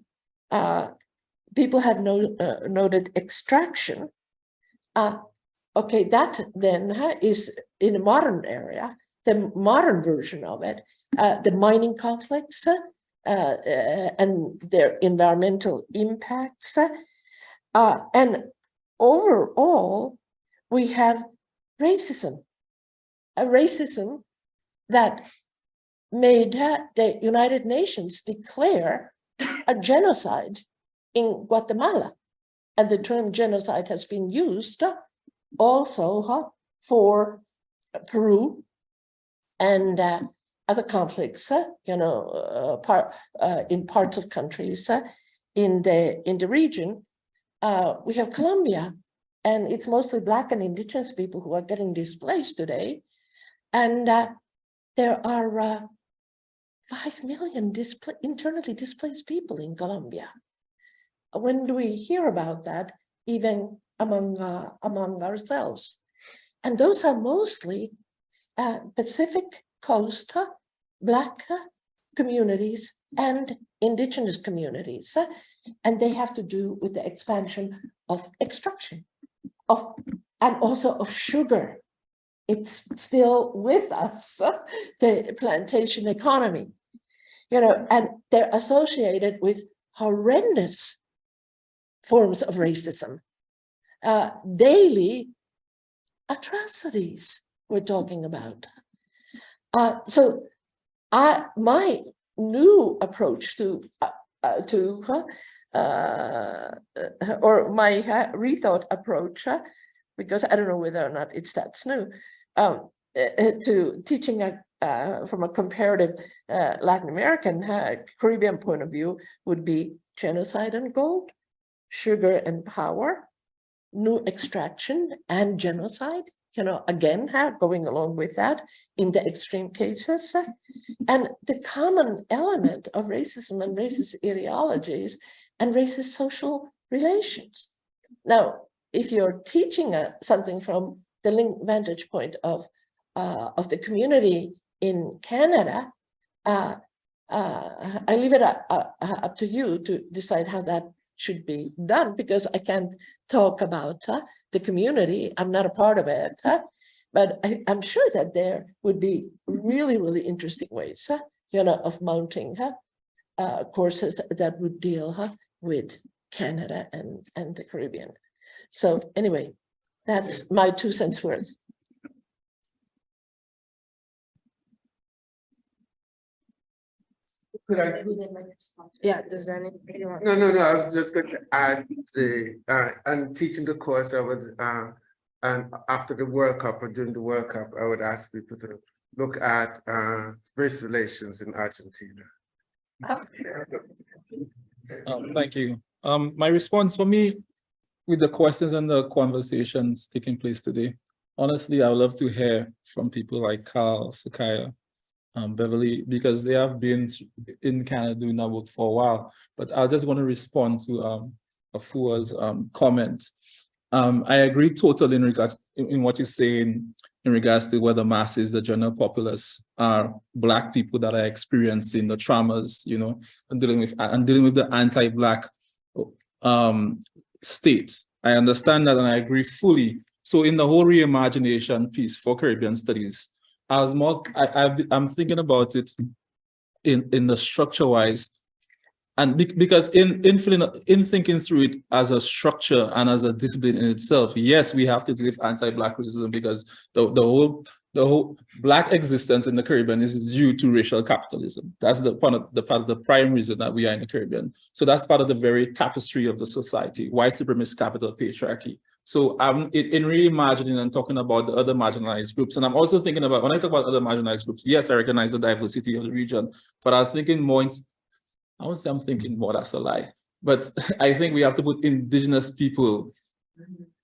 people have noted extraction. Okay, that then is in a modern area, the modern version of it, the mining conflicts and their environmental impacts. And overall, we have racism, a racism that made the United Nations declare a genocide in Guatemala. And the term genocide has been used also for Peru and other conflicts, in parts of countries in the region. We have Colombia, and it's mostly Black and Indigenous people who are getting displaced today. And there are 5 million internally displaced people in Colombia. When do we hear about that, even among ourselves? And those are mostly Pacific Coast Black communities and Indigenous communities, and they have to do with the expansion of extraction and also of sugar. It's still with us, the plantation economy, and they're associated with horrendous forms of racism, daily atrocities we're talking about. So my new approach or my rethought approach, because I don't know whether or not that's new, to teaching from a comparative Latin American Caribbean point of view would be genocide and gold, sugar and power, new extraction and genocide, again, going along with that in the extreme cases. And the common element of racism and racist ideologies and racist social relations. Now, if you're teaching something from the vantage point of the community in Canada, I leave it up to you to decide how that should be done, because I can't talk about the community. I'm not a part of it, but I'm sure that there would be really, really interesting ways, of mounting courses that would deal with Canada and the Caribbean. So anyway, that's my 2 cents worth. Could I? Yeah, does anybody want? No, I was just going to add and teaching the course, I would, and after the World Cup or during the World Cup, I would ask people to look at race relations in Argentina. Thank you. My response for me, with the questions and the conversations taking place today, honestly, I would love to hear from people like Carl, Cikiah, Beverley, because they have been in Canada doing that work for a while. But I just want to respond to Afua's comment. I agree totally in what you're saying in regards to whether masses, the general populace, are Black people that are experiencing the traumas, and dealing with the anti-Black state. I understand that, and I agree fully. So in the whole reimagination piece for Caribbean studies, I'm thinking about it in the structure-wise, and because in thinking through it as a structure and as a discipline in itself, yes, we have to deal with anti-Black racism, because the whole the whole Black existence in the Caribbean is due to racial capitalism. That's the part of the prime reason that we are in the Caribbean. So that's part of the very tapestry of the society, white supremacist capital patriarchy. So I'm in reimagining and talking about the other marginalized groups. And I'm also thinking about, when I talk about other marginalized groups, yes, I recognize the diversity of the region, but I was thinking more, I won't say I'm thinking more, that's a lie. But I think we have to put indigenous people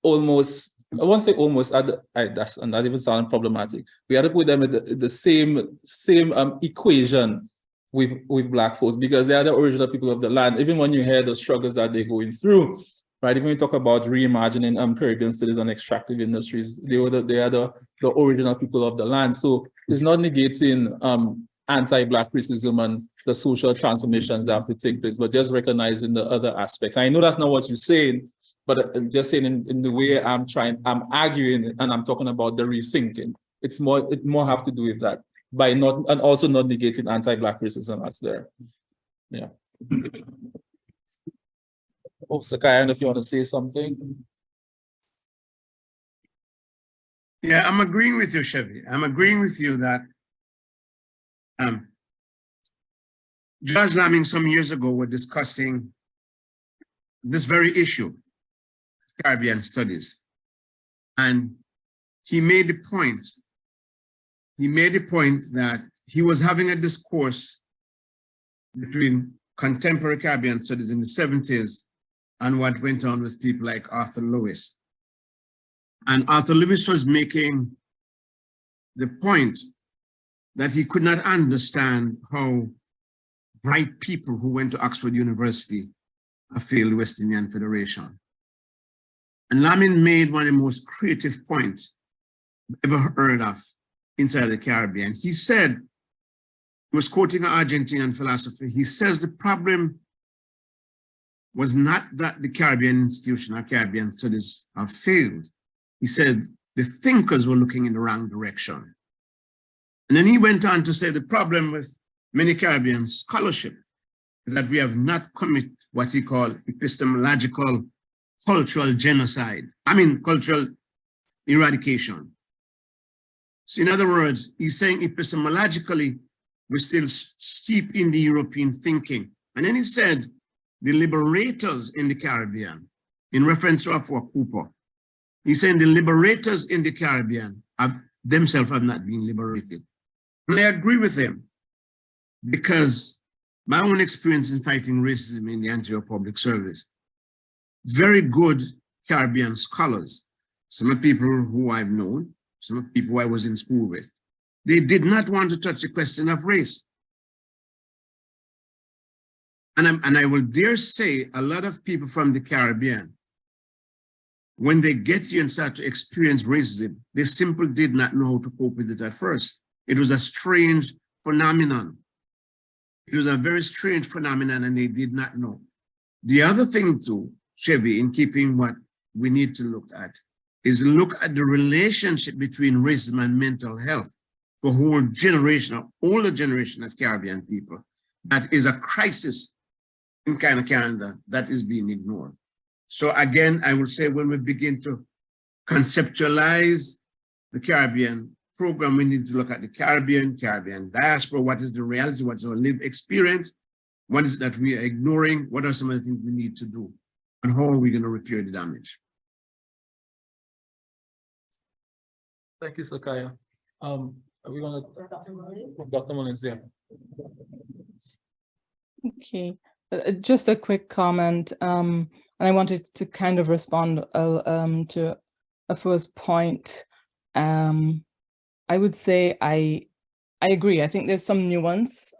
almost, I won't say almost, that's not even sounding problematic. We have to put them in the same equation with Black folks, because they are the original people of the land. Even when you hear the struggles that they're going through, right? Even when you talk about reimagining Caribbean studies and extractive industries, they are the original people of the land. So it's not negating anti-Black racism and the social transformations that have to take place, but just recognizing the other aspects. I know that's not what you're saying, but just saying in the way I'm arguing and I'm talking about the rethinking. It more have to do with that, by not, and also not negating anti-Black racism that's there. Yeah. Oh, Cikiah, I don't know if you want to say something. Yeah, I'm agreeing with you, Chevy. I'm agreeing with you that George Lamming some years ago were discussing this very issue, Caribbean studies. And he made the point that he was having a discourse between contemporary Caribbean studies in the 70s and what went on with people like Arthur Lewis. And Arthur Lewis was making the point that he could not understand how bright people who went to Oxford University have failed the West Indian Federation. And Lamming made one of the most creative points I've ever heard of inside the Caribbean. He said, he was quoting an Argentinian philosopher, he says the problem was not that the Caribbean institution or Caribbean studies have failed. He said the thinkers were looking in the wrong direction. And then he went on to say the problem with many Caribbean scholarship is that we have not committed what he called epistemological cultural genocide. Cultural eradication. So in other words, he's saying epistemologically, we're still steep in the European thinking. And then he said, the liberators in the Caribbean, in reference to Afua Cooper, he's saying the liberators in the Caribbean themselves have not been liberated. And I agree with him, because my own experience in fighting racism in the Ontario Public Service, very good Caribbean scholars, some of the people who I've known, some of the people who I was in school with, they did not want to touch the question of race. And I will dare say a lot of people from the Caribbean, when they get here and start to experience racism, they simply did not know how to cope with it at first. It was a strange phenomenon. It was a very strange phenomenon, and they did not know. The other thing too, Chevy, in keeping what we need to look at, is look at the relationship between racism and mental health for a whole generation, or older generation of Caribbean people. That is a crisis in kind of Canada that is being ignored. So again, I will say when we begin to conceptualize the Caribbean program, we need to look at the Caribbean diaspora, what is the reality, what's our lived experience, what is it that we are ignoring, what are some of the things we need to do, and how are we going to repair the damage? Thank you, Cikiah. Are we going to, Dr. Mullings there? Okay, just a quick comment. And I wanted to kind of respond to Afua's point. I would say I agree. I think there's some nuance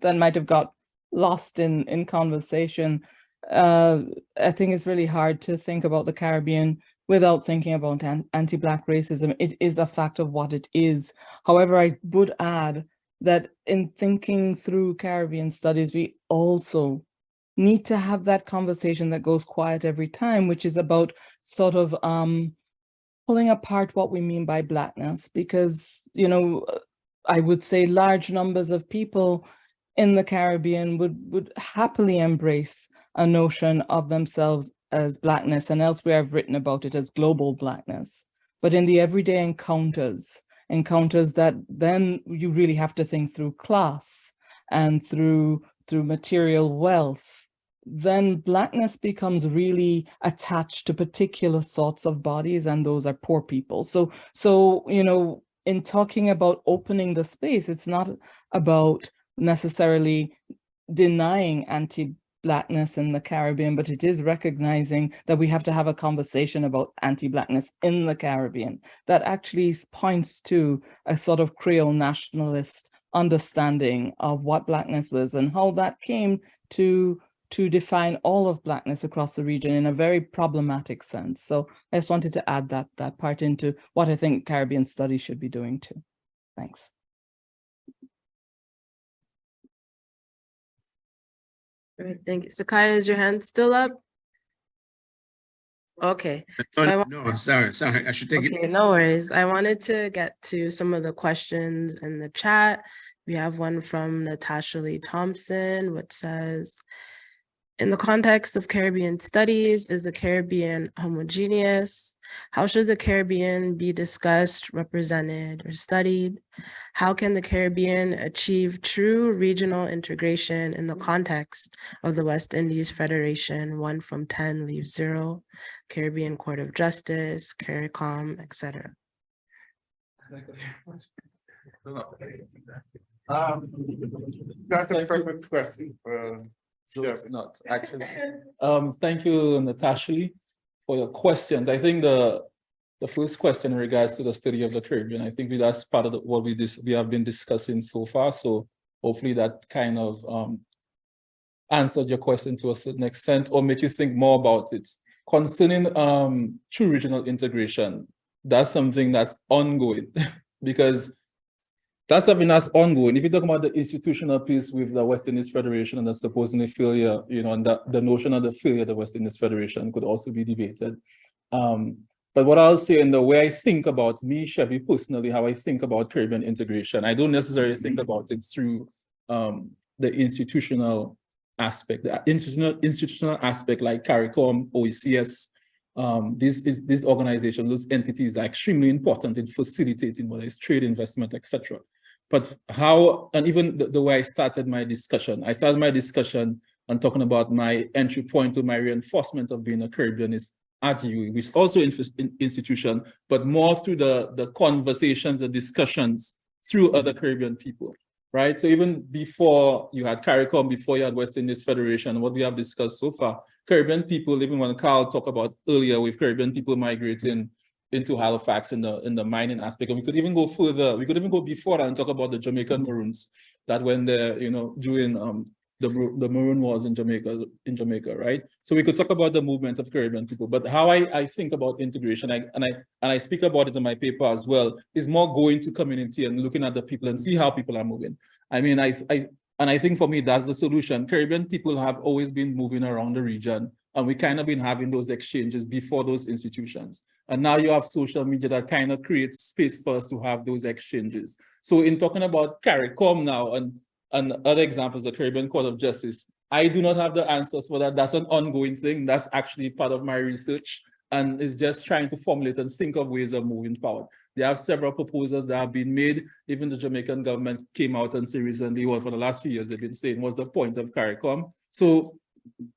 that might have got lost in conversation. I think it's really hard to think about the Caribbean without thinking about anti-Black racism. It is a fact of what it is. However, I would add that in thinking through Caribbean studies, we also need to have that conversation that goes quiet every time, which is about sort of pulling apart what we mean by Blackness, because, you know, I would say large numbers of people in the Caribbean would happily embrace a notion of themselves as Blackness, and elsewhere I've written about it as global Blackness. But in the everyday encounters encounters that then you really have to think through class and through material wealth, then Blackness becomes really attached to particular sorts of bodies, and those are poor people. So you know, in talking about opening the space, it's not about necessarily denying anti-Blackness in the Caribbean, but it is recognizing that we have to have a conversation about anti-Blackness in the Caribbean that actually points to a sort of Creole nationalist understanding of what Blackness was and how that came to define all of Blackness across the region in a very problematic sense. So I just wanted to add that part into what I think Caribbean studies should be doing too. Thanks. All right, thank you. Cikiah, is your hand still up? Okay. So No, sorry, I should take okay, it. no worries. I wanted to get to some of the questions in the chat. We have one from Natasha Lee Thompson, which says, in the context of Caribbean studies, is the Caribbean homogeneous? How should the Caribbean be discussed, represented, or studied? How can the Caribbean achieve true regional integration in the context of the West Indies Federation, 1 from 10 leaves 0, Caribbean Court of Justice, CARICOM, etc.? That's a perfect question. So it's not actually. Thank you, Natasha Lee, for your questions. I think the first question in regards to the study of the Caribbean, I think that's part of what we have been discussing so far. So hopefully that kind of answered your question to a certain extent, or make you think more about it. Concerning true regional integration, that's something that's ongoing because that's something that's ongoing. If you talk about the institutional piece with the West Indies Federation and the supposedly failure, you know, and the notion of the failure of the West Indies Federation could also be debated. But what I'll say, in the way I think about me, Chevy, personally, how I think about Caribbean integration, I don't necessarily think about it through the institutional aspect, the institutional aspect like CARICOM, OECS. These organizations, those entities are extremely important in facilitating whether it's trade, investment, etc. But how, and even the way I started my discussion on talking about my entry point to my reinforcement of being a Caribbeanist at UE, which is also institution, but more through the conversations, the discussions through other Caribbean people, right? So even before you had CARICOM, before you had West Indies Federation, what we have discussed so far, Caribbean people, even when Carl talked about earlier with Caribbean people migrating into Halifax in the mining aspect, and we could even go further, we could even go before that and talk about the Jamaican Maroons that when they're, you know, during the Maroon Wars in Jamaica, right? So we could talk about the movement of Caribbean people, but how I think about integration, and I speak about it in my paper as well, is more going to community and looking at the people and see how people are moving. I mean, I think for me, that's the solution. Caribbean people have always been moving around the region, and we kind of been having those exchanges before those institutions. And now you have social media that kind of creates space for us to have those exchanges. So in talking about CARICOM now and other examples, the Caribbean Court of Justice, I do not have the answers for that. That's an ongoing thing. That's actually part of my research, and is just trying to formulate and think of ways of moving forward. They have several proposals that have been made. Even the Jamaican government came out and said recently, well, for the last few years, they've been saying, what's the point of CARICOM? So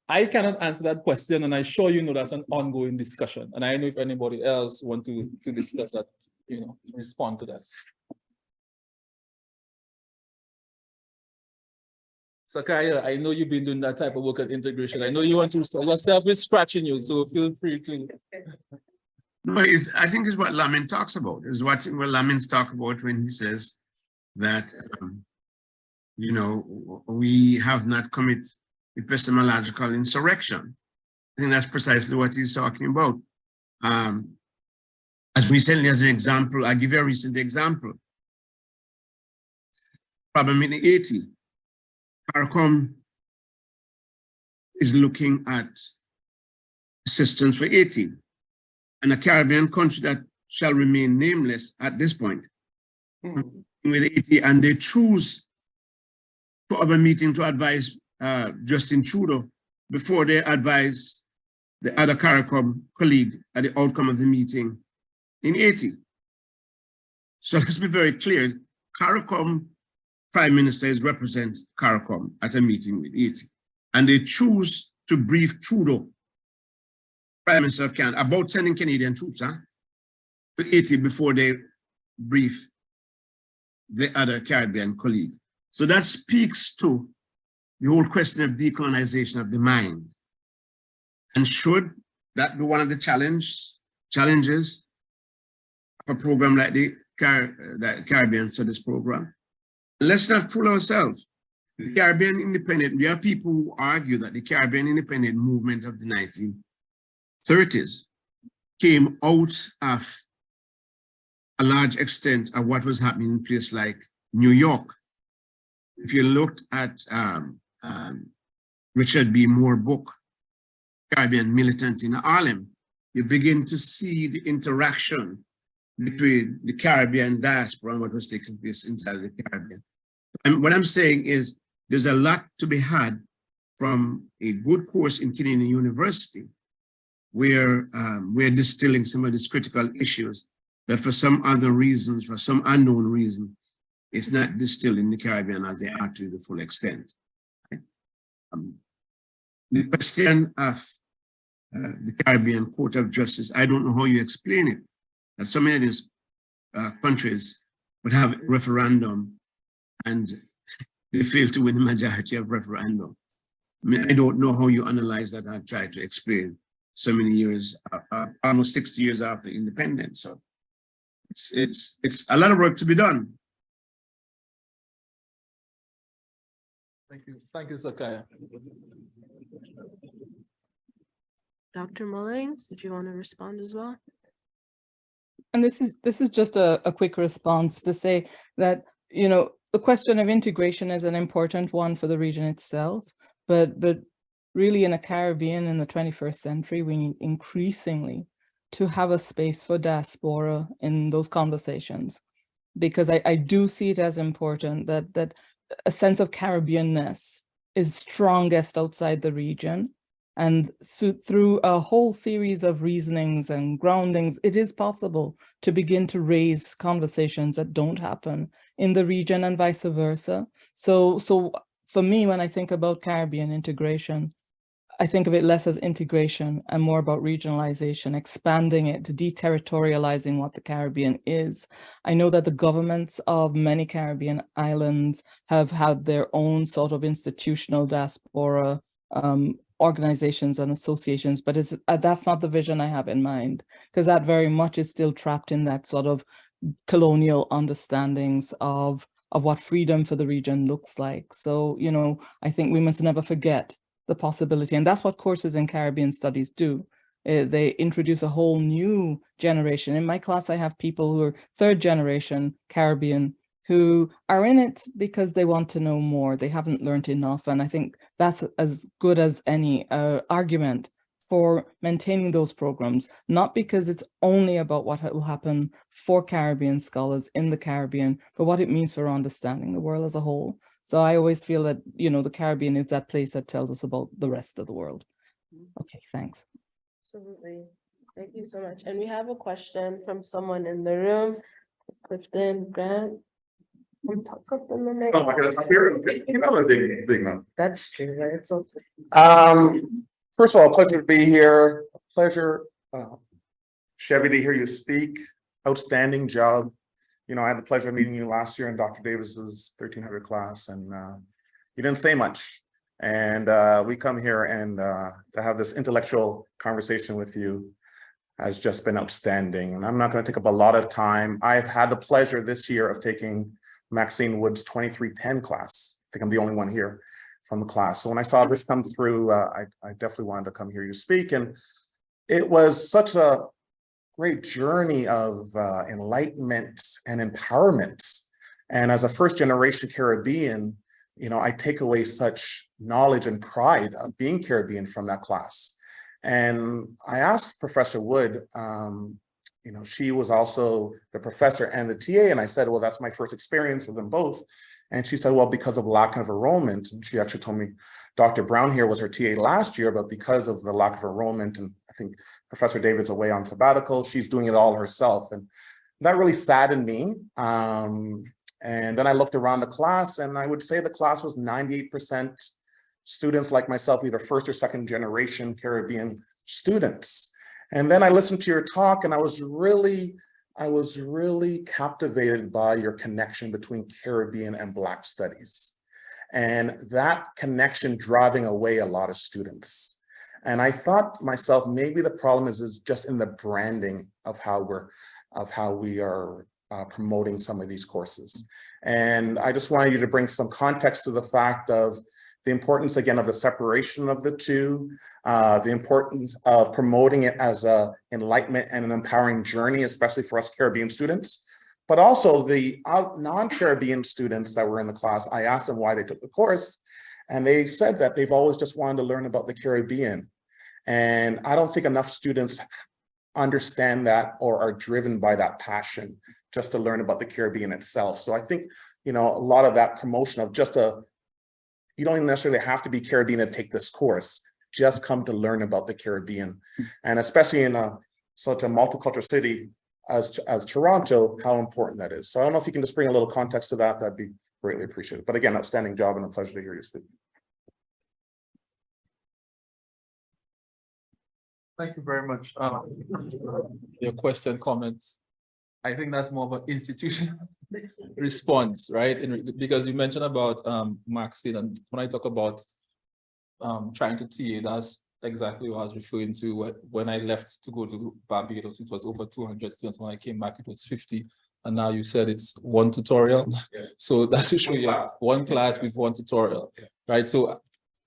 I cannot answer that question, and I sure you know that's an ongoing discussion. And I don't know if anybody else want to discuss that, you know, respond to that. Cikiah, I know you've been doing that type of work at integration. I know you want to, yourself is scratching you, so feel free to. No, I think it's what Lamin talks about, is what Lamin's talk about when he says that, you know, we have not committed epistemological insurrection. I think that's precisely what he's talking about. As recently as an example, I'll give you a recent example. Problem in Haiti. CARICOM is looking at assistance for Haiti, and a Caribbean country that shall remain nameless at this point with Haiti, and they choose to have a meeting to advise Justin Trudeau before they advise the other CARICOM colleague at the outcome of the meeting in Haiti. So let's be very clear. CARICOM Prime Minister is represent CARICOM at a meeting with Haiti. And they choose to brief Trudeau, Prime Minister of Canada, about sending Canadian troops to Haiti before they brief the other Caribbean colleague. So that speaks to the whole question of decolonization of the mind. And should that be one of the challenges of a program like the Caribbean Studies Program? Let's not fool ourselves. The Caribbean independent, there are people who argue that the Caribbean independent movement of the 1930s came out of a large extent of what was happening in places like New York. If you looked at Richard B. Moore book, Caribbean Militant in Harlem, you begin to see the interaction between the Caribbean diaspora and what was taking place inside of the Caribbean. And what I'm saying is there's a lot to be had from a good course in Canadian University where we're distilling some of these critical issues that for some other reasons, for some unknown reason, it's not distilled in the Caribbean as they are to the full extent. Right? The question of the Caribbean Court of Justice, I don't know how you explain it, that so many of these countries would have referendum and they fail to win the majority of referendum. I mean, I don't know how you analyze that. I try to explain so many years, almost 60 years after independence. So it's a lot of work to be done. Thank you, Cikiah. Dr. Mullings, did you want to respond as well? And this is just a quick response to say that, you know, the question of integration is an important one for the region itself, but really in a Caribbean in the 21st century, we need increasingly to have a space for diaspora in those conversations, because I do see it as important that a sense of Caribbeanness is strongest outside the region. And so through a whole series of reasonings and groundings, it is possible to begin to raise conversations that don't happen in the region and vice versa. So for me, when I think about Caribbean integration, I think of it less as integration and more about regionalization, expanding it, deterritorializing what the Caribbean is. I know that the governments of many Caribbean islands have had their own sort of institutional diaspora organizations and associations, but that's not the vision I have in mind, because that very much is still trapped in that sort of colonial understandings of what freedom for the region looks like. So, you know, I think we must never forget the possibility, and that's what courses in Caribbean studies do. They introduce a whole new generation. In my class, I have people who are third generation Caribbean who are in it because they want to know more. They haven't learned enough. And I think that's as good as any argument for maintaining those programs, not because it's only about what will happen for Caribbean scholars in the Caribbean, but what it means for understanding the world as a whole. So I always feel that, you know, the Caribbean is that place that tells us about the rest of the world. Okay, thanks. Absolutely. Thank you so much. And we have a question from someone in the room. Clifton Grant. Oh my goodness, I'm here. You know, a big one. That's true, right? It's so First of all, pleasure to be here. Pleasure, Chevy, to hear you speak. Outstanding job. You know, I had the pleasure of meeting you last year in Dr. Davis's 1300 class, and you didn't say much. And we come here and to have this intellectual conversation with you has just been outstanding. And I'm not going to take up a lot of time. I've had the pleasure this year of taking Maxine Wood's 2310 class. I think I'm the only one here from the class. So when I saw this come through, I definitely wanted to come hear you speak. And it was such a great journey of enlightenment and empowerment. And as a first generation Caribbean, you know, I take away such knowledge and pride of being Caribbean from that class. And I asked Professor Wood, you know, she was also the professor and the TA. And I said, well, that's my first experience of them both. And she said, well, because of lack of enrollment. And she actually told me Dr. Brown here was her TA last year, but because of the lack of enrollment, and I think Professor David's away on sabbatical, she's doing it all herself. And that really saddened me. And then I looked around the class, and I would say the class was 98% students like myself, either first or second generation Caribbean students. And then I listened to your talk, and I was really captivated by your connection between Caribbean and Black studies, and that connection driving away a lot of students. And I thought myself, maybe the problem is just in the branding of how we are promoting some of these courses. And I just wanted you to bring some context to the fact of the importance, again, of the separation of the two, the importance of promoting it as an enlightenment and an empowering journey, especially for us Caribbean students, but also the non-Caribbean students that were in the class. I asked them why they took the course, and they said that they've always just wanted to learn about the Caribbean. And I don't think enough students understand that or are driven by that passion just to learn about the Caribbean itself. So I think, a lot of that promotion of you don't even necessarily have to be Caribbean to take this course, just come to learn about the Caribbean. And especially in such a multicultural city as Toronto, how important that is. So I don't know if you can just bring a little context to that, that'd be greatly appreciated. But again, outstanding job and a pleasure to hear you speak. Thank you very much. Your question, comments. I think that's more of an institutional response, right? Because you mentioned about Maxine, and when I talk about trying to TA, that's exactly what I was referring to. When I left to go to Barbados, it was over 200 students. When I came back, it was 50. And now you said it's one tutorial. Yeah. So that's to show you one class with one tutorial, right? So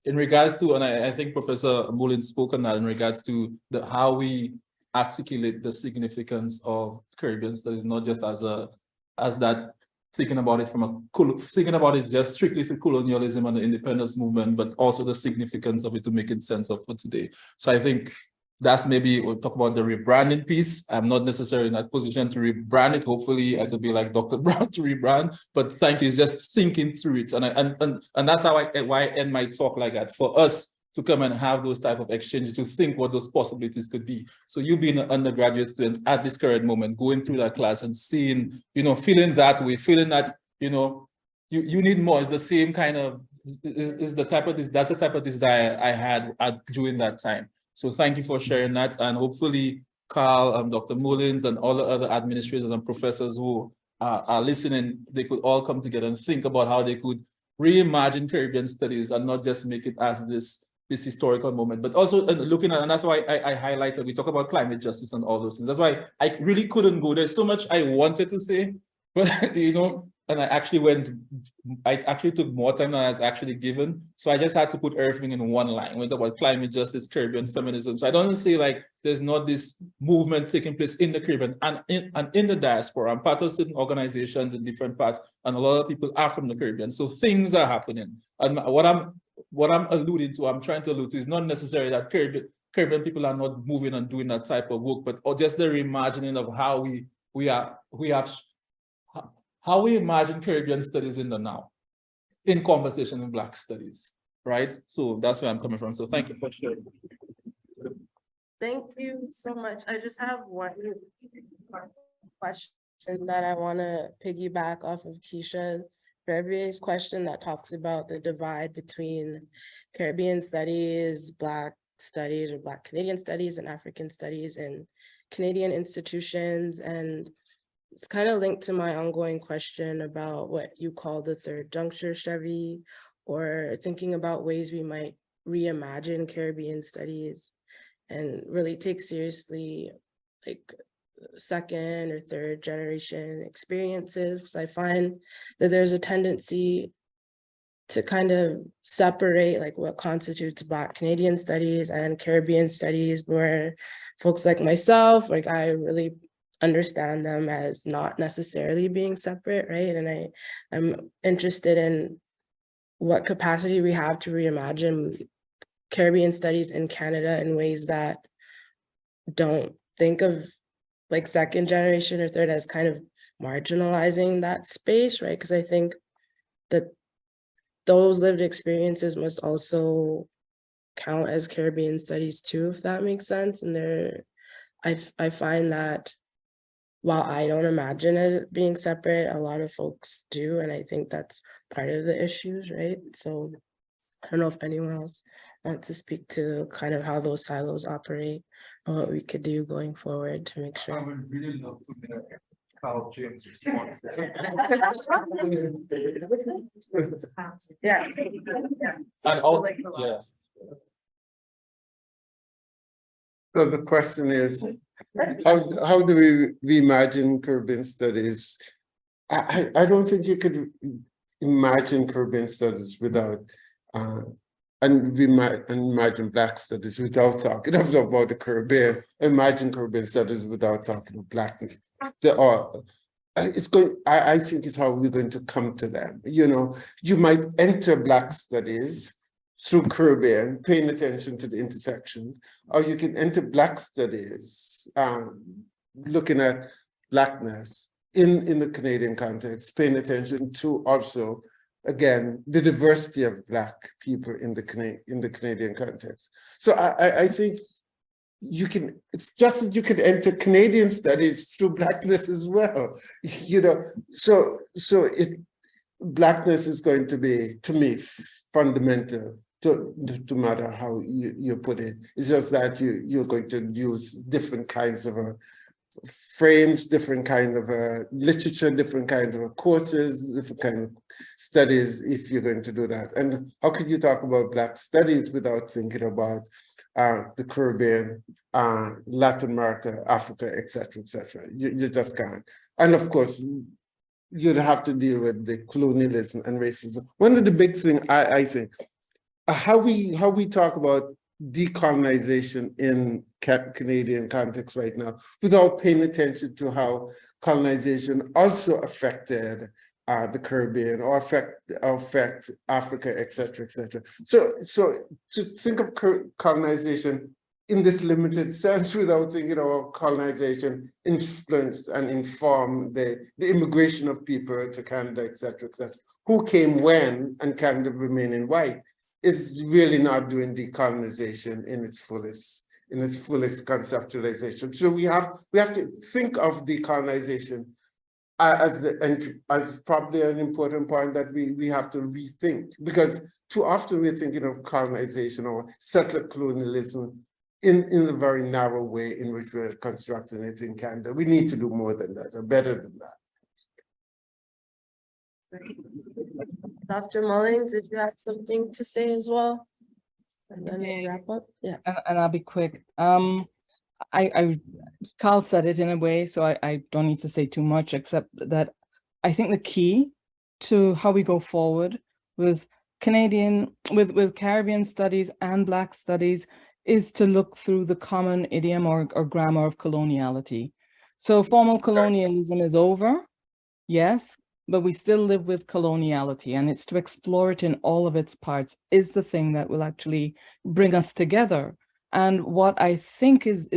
in regards to, and I think Professor Mullings spoke on that in regards to how we articulate the significance of Caribbean studies, not just as that thinking about it just strictly through colonialism and the independence movement, but also the significance of it to make it sense of for today. So I think that's maybe we'll talk about the rebranding piece. I'm not necessarily in that position to rebrand it. Hopefully I could be like Dr. Brown to rebrand, but thank you, just thinking through it. And that's why I end my talk like that, for us to come and have those type of exchanges, to think what those possibilities could be. So you being an undergraduate student at this current moment, going through that class and seeing, feeling that way, feeling that, you need more, is the same kind of, that's the type of desire I had during that time. So thank you for sharing that. And hopefully Carl, Dr. Mullings, and all the other administrators and professors who are listening, they could all come together and think about how they could reimagine Caribbean studies and not just make it as this historical moment, but also looking at, and that's why I highlighted, we talk about climate justice and all those things. That's why I really couldn't go. There's so much I wanted to say, but and I actually took more time than I was actually given. So I just had to put everything in one line. We talk about climate justice, Caribbean feminism. So I don't say like there's not this movement taking place in the Caribbean and in the diaspora. I'm part of certain organizations in different parts, and a lot of people are from the Caribbean. So things are happening. And what I'm alluding to, I'm trying to allude to, is not necessarily that Caribbean people are not moving and doing that type of work, but or just the reimagining of how how we imagine Caribbean studies in the now, in conversation with Black studies, right? So that's where I'm coming from. So thank you for sharing. Thank you so much. I just have one question that I want to piggyback off of Keisha Fairview's question that talks about the divide between Caribbean studies, Black studies, or Black Canadian studies, and African studies in Canadian institutions. And it's kind of linked to my ongoing question about what you call the third juncture, Chevy, or thinking about ways we might reimagine Caribbean studies and really take seriously like second or third generation experiences. Because I find that there's a tendency to kind of separate like what constitutes Black Canadian studies and Caribbean studies, where folks like myself, like I really understand them as not necessarily being separate, right? And I'm interested in what capacity we have to reimagine Caribbean studies in Canada in ways that don't think of like second generation or third as kind of marginalizing that space, right? Because I think that those lived experiences must also count as Caribbean studies too, if that makes sense. And I find that while I don't imagine it being separate, a lot of folks do, and I think that's part of the issues, right? So I don't know if anyone else wants to speak to kind of how those silos operate or what we could do going forward to make I sure. would really love to hear Carl James' response. Yeah. And all, yeah. So the question is, how do we imagine Caribbean studies? I don't think you could imagine Caribbean studies without, and we might imagine Black studies without talking about the Caribbean. Imagine Caribbean studies without talking about Blackness. It's going. I think it's how we're going to come to them. You know, you might enter Black studies through Caribbean, paying attention to the intersection, or you can enter Black studies, looking at Blackness in the Canadian context, paying attention to also, again, the diversity of Black people in the Canadian context. So I think you can, it's just as you could enter Canadian studies through Blackness as well, you know. So Blackness is going to be, to me, fundamental to matter how you put it. It's just that you're going to use different kinds of frames, different kind of literature, different kind of courses, different kind of studies if you're going to do that. And how could you talk about Black studies without thinking about the Caribbean, Latin America, Africa, et cetera, you just can't. And of course, you'd have to deal with the colonialism and racism. One of the big things I think, how we talk about decolonization in Canadian context right now, without paying attention to how colonization also affected the Caribbean or affect Africa, et cetera, et cetera. So to think of colonization in this limited sense without thinking of colonization influenced and informed the immigration of people to Canada, et cetera, who came when and Canada remaining white, is really not doing decolonization in its fullest conceptualization. So we have to think of decolonization as probably an important point that we have to rethink, because too often we're thinking of colonization or settler colonialism in a very narrow way in which we're constructing it in Canada. We need to do more than that, or better than that. Dr. Mullings, did you have something to say as well? And then we'll wrap up. Yeah. And I'll be quick. Carl said it in a way, so I don't need to say too much, except that I think the key to how we go forward with Caribbean studies and Black studies is to look through the common idiom or grammar of coloniality. So formal colonialism is over, yes, but we still live with coloniality, and it's to explore it in all of its parts is the thing that will actually bring us together. And what I think is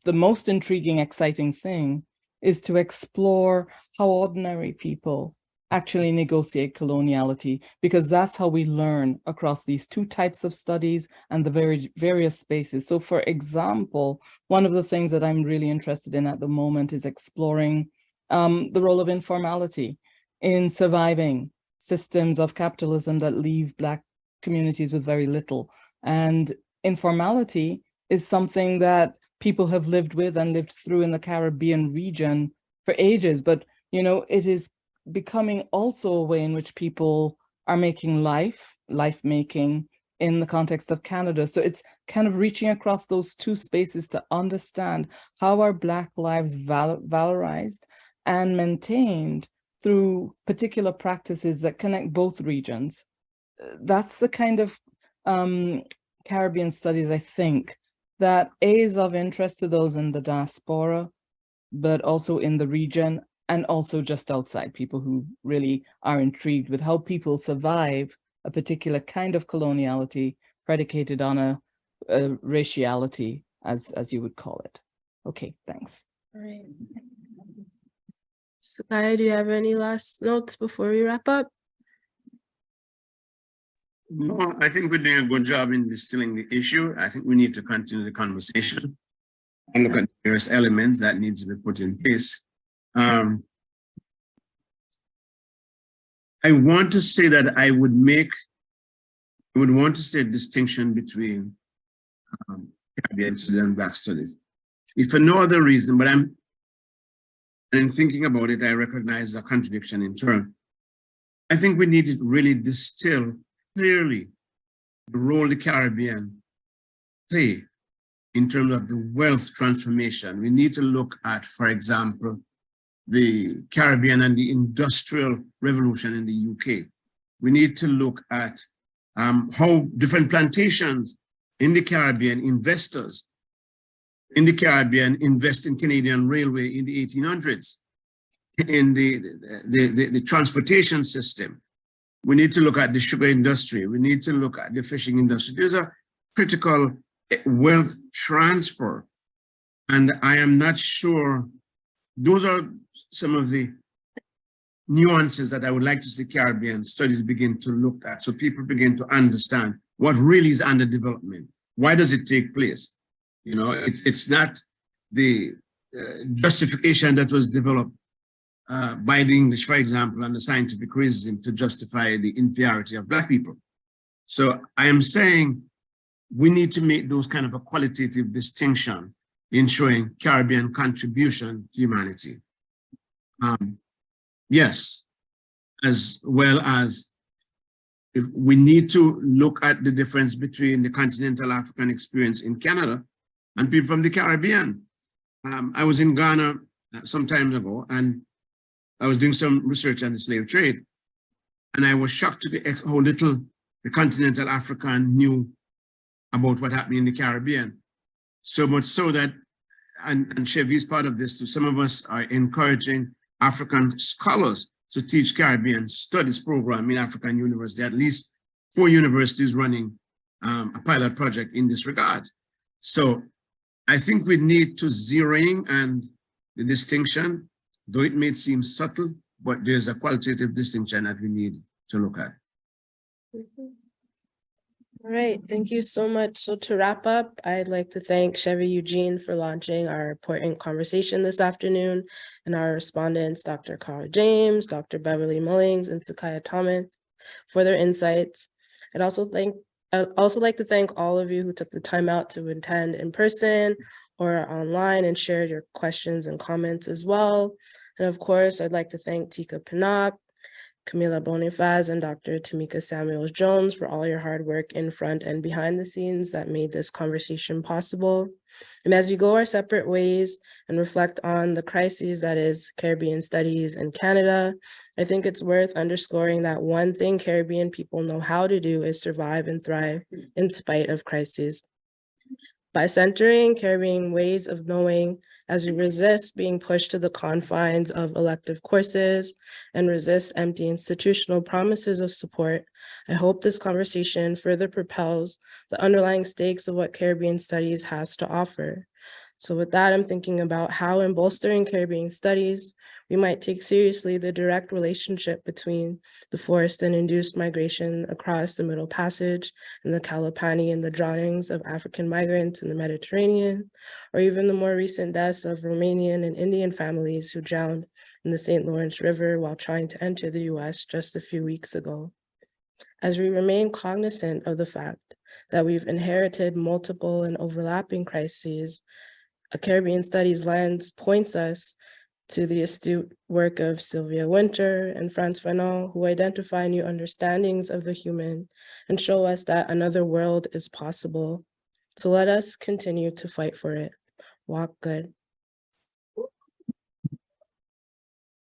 the most intriguing, exciting thing is to explore how ordinary people actually negotiate coloniality, because that's how we learn across these two types of studies and the various spaces. So for example, one of the things that I'm really interested in at the moment is exploring the role of informality in surviving systems of capitalism that leave Black communities with very little. And informality is something that people have lived with and lived through in the Caribbean region for ages, but you know, it is becoming also a way in which people are making life making in the context of Canada. So it's kind of reaching across those two spaces to understand how are Black lives valorized and maintained through particular practices that connect both regions. That's the kind of Caribbean studies, I think, that is of interest to those in the diaspora, but also in the region, and also just outside, people who really are intrigued with how people survive a particular kind of coloniality predicated on a raciality, as you would call it. Okay, thanks. All right. Cikiah, do you have any last notes before we wrap up? No, I think we're doing a good job in distilling the issue. I think we need to continue the conversation and look at various elements that needs to be put in place I want to say that I would want to say a distinction between Caribbean studies and Black studies. If for no other reason, but in thinking about it, I recognize a contradiction in term. I think we need to really distill clearly the role the Caribbean play in terms of the wealth transformation. We need to look at, for example, the Caribbean and the Industrial Revolution in the UK. We need to look at how different plantations in the Caribbean, investors in the Caribbean invest in Canadian Railway in the 1800s, in the transportation system. We need to look at the sugar industry. We need to look at the fishing industry. There's a critical wealth transfer. And I am not sure, those are some of the nuances that I would like to see Caribbean studies begin to look at, so people begin to understand what really is under development. Why does it take place? You know, it's not the justification that was developed by the English, for example, and the scientific reason to justify the inferiority of Black people. So I am saying we need to make those kind of a qualitative distinction in showing Caribbean contribution to humanity. Yes, as well as if we need to look at the difference between the continental African experience in Canada and people from the Caribbean. I was in Ghana some time ago, and I was doing some research on the slave trade, and I was shocked to how little the continental African knew about what happened in the Caribbean. So much so that, and Chevy is part of this too, some of us are encouraging African scholars to teach Caribbean studies program in African university, at least 4 universities running a pilot project in this regard. So I think we need to zero in and the distinction, though it may seem subtle, but there's a qualitative distinction that we need to look at. All right, thank you so much. So to wrap up, I'd like to thank Chevy Eugene for launching our important conversation this afternoon, and our respondents, Dr. Carl James, Dr. Beverley Mullings, and Cikiah Thomas for their insights. I'd also like to thank all of you who took the time out to attend in person or online and shared your questions and comments as well. And of course, I'd like to thank Tika Pinnock, Camila Bonifaz, and Dr. Tamika Samuels-Jones for all your hard work in front and behind the scenes that made this conversation possible. And as we go our separate ways and reflect on the crises that is Caribbean studies in Canada, I think it's worth underscoring that one thing Caribbean people know how to do is survive and thrive in spite of crises. By centering Caribbean ways of knowing, as we resist being pushed to the confines of elective courses and resist empty institutional promises of support, I hope this conversation further propels the underlying stakes of what Caribbean studies has to offer. So with that, I'm thinking about how in bolstering Caribbean studies, we might take seriously the direct relationship between the forced and induced migration across the Middle Passage and the Kalapani and the drownings of African migrants in the Mediterranean, or even the more recent deaths of Romanian and Indian families who drowned in the St. Lawrence River while trying to enter the US just a few weeks ago. As we remain cognizant of the fact that we've inherited multiple and overlapping crises, a Caribbean Studies lens points us to the astute work of Sylvia Winter and Frantz Fanon, who identify new understandings of the human and show us that another world is possible. So let us continue to fight for it. Walk good.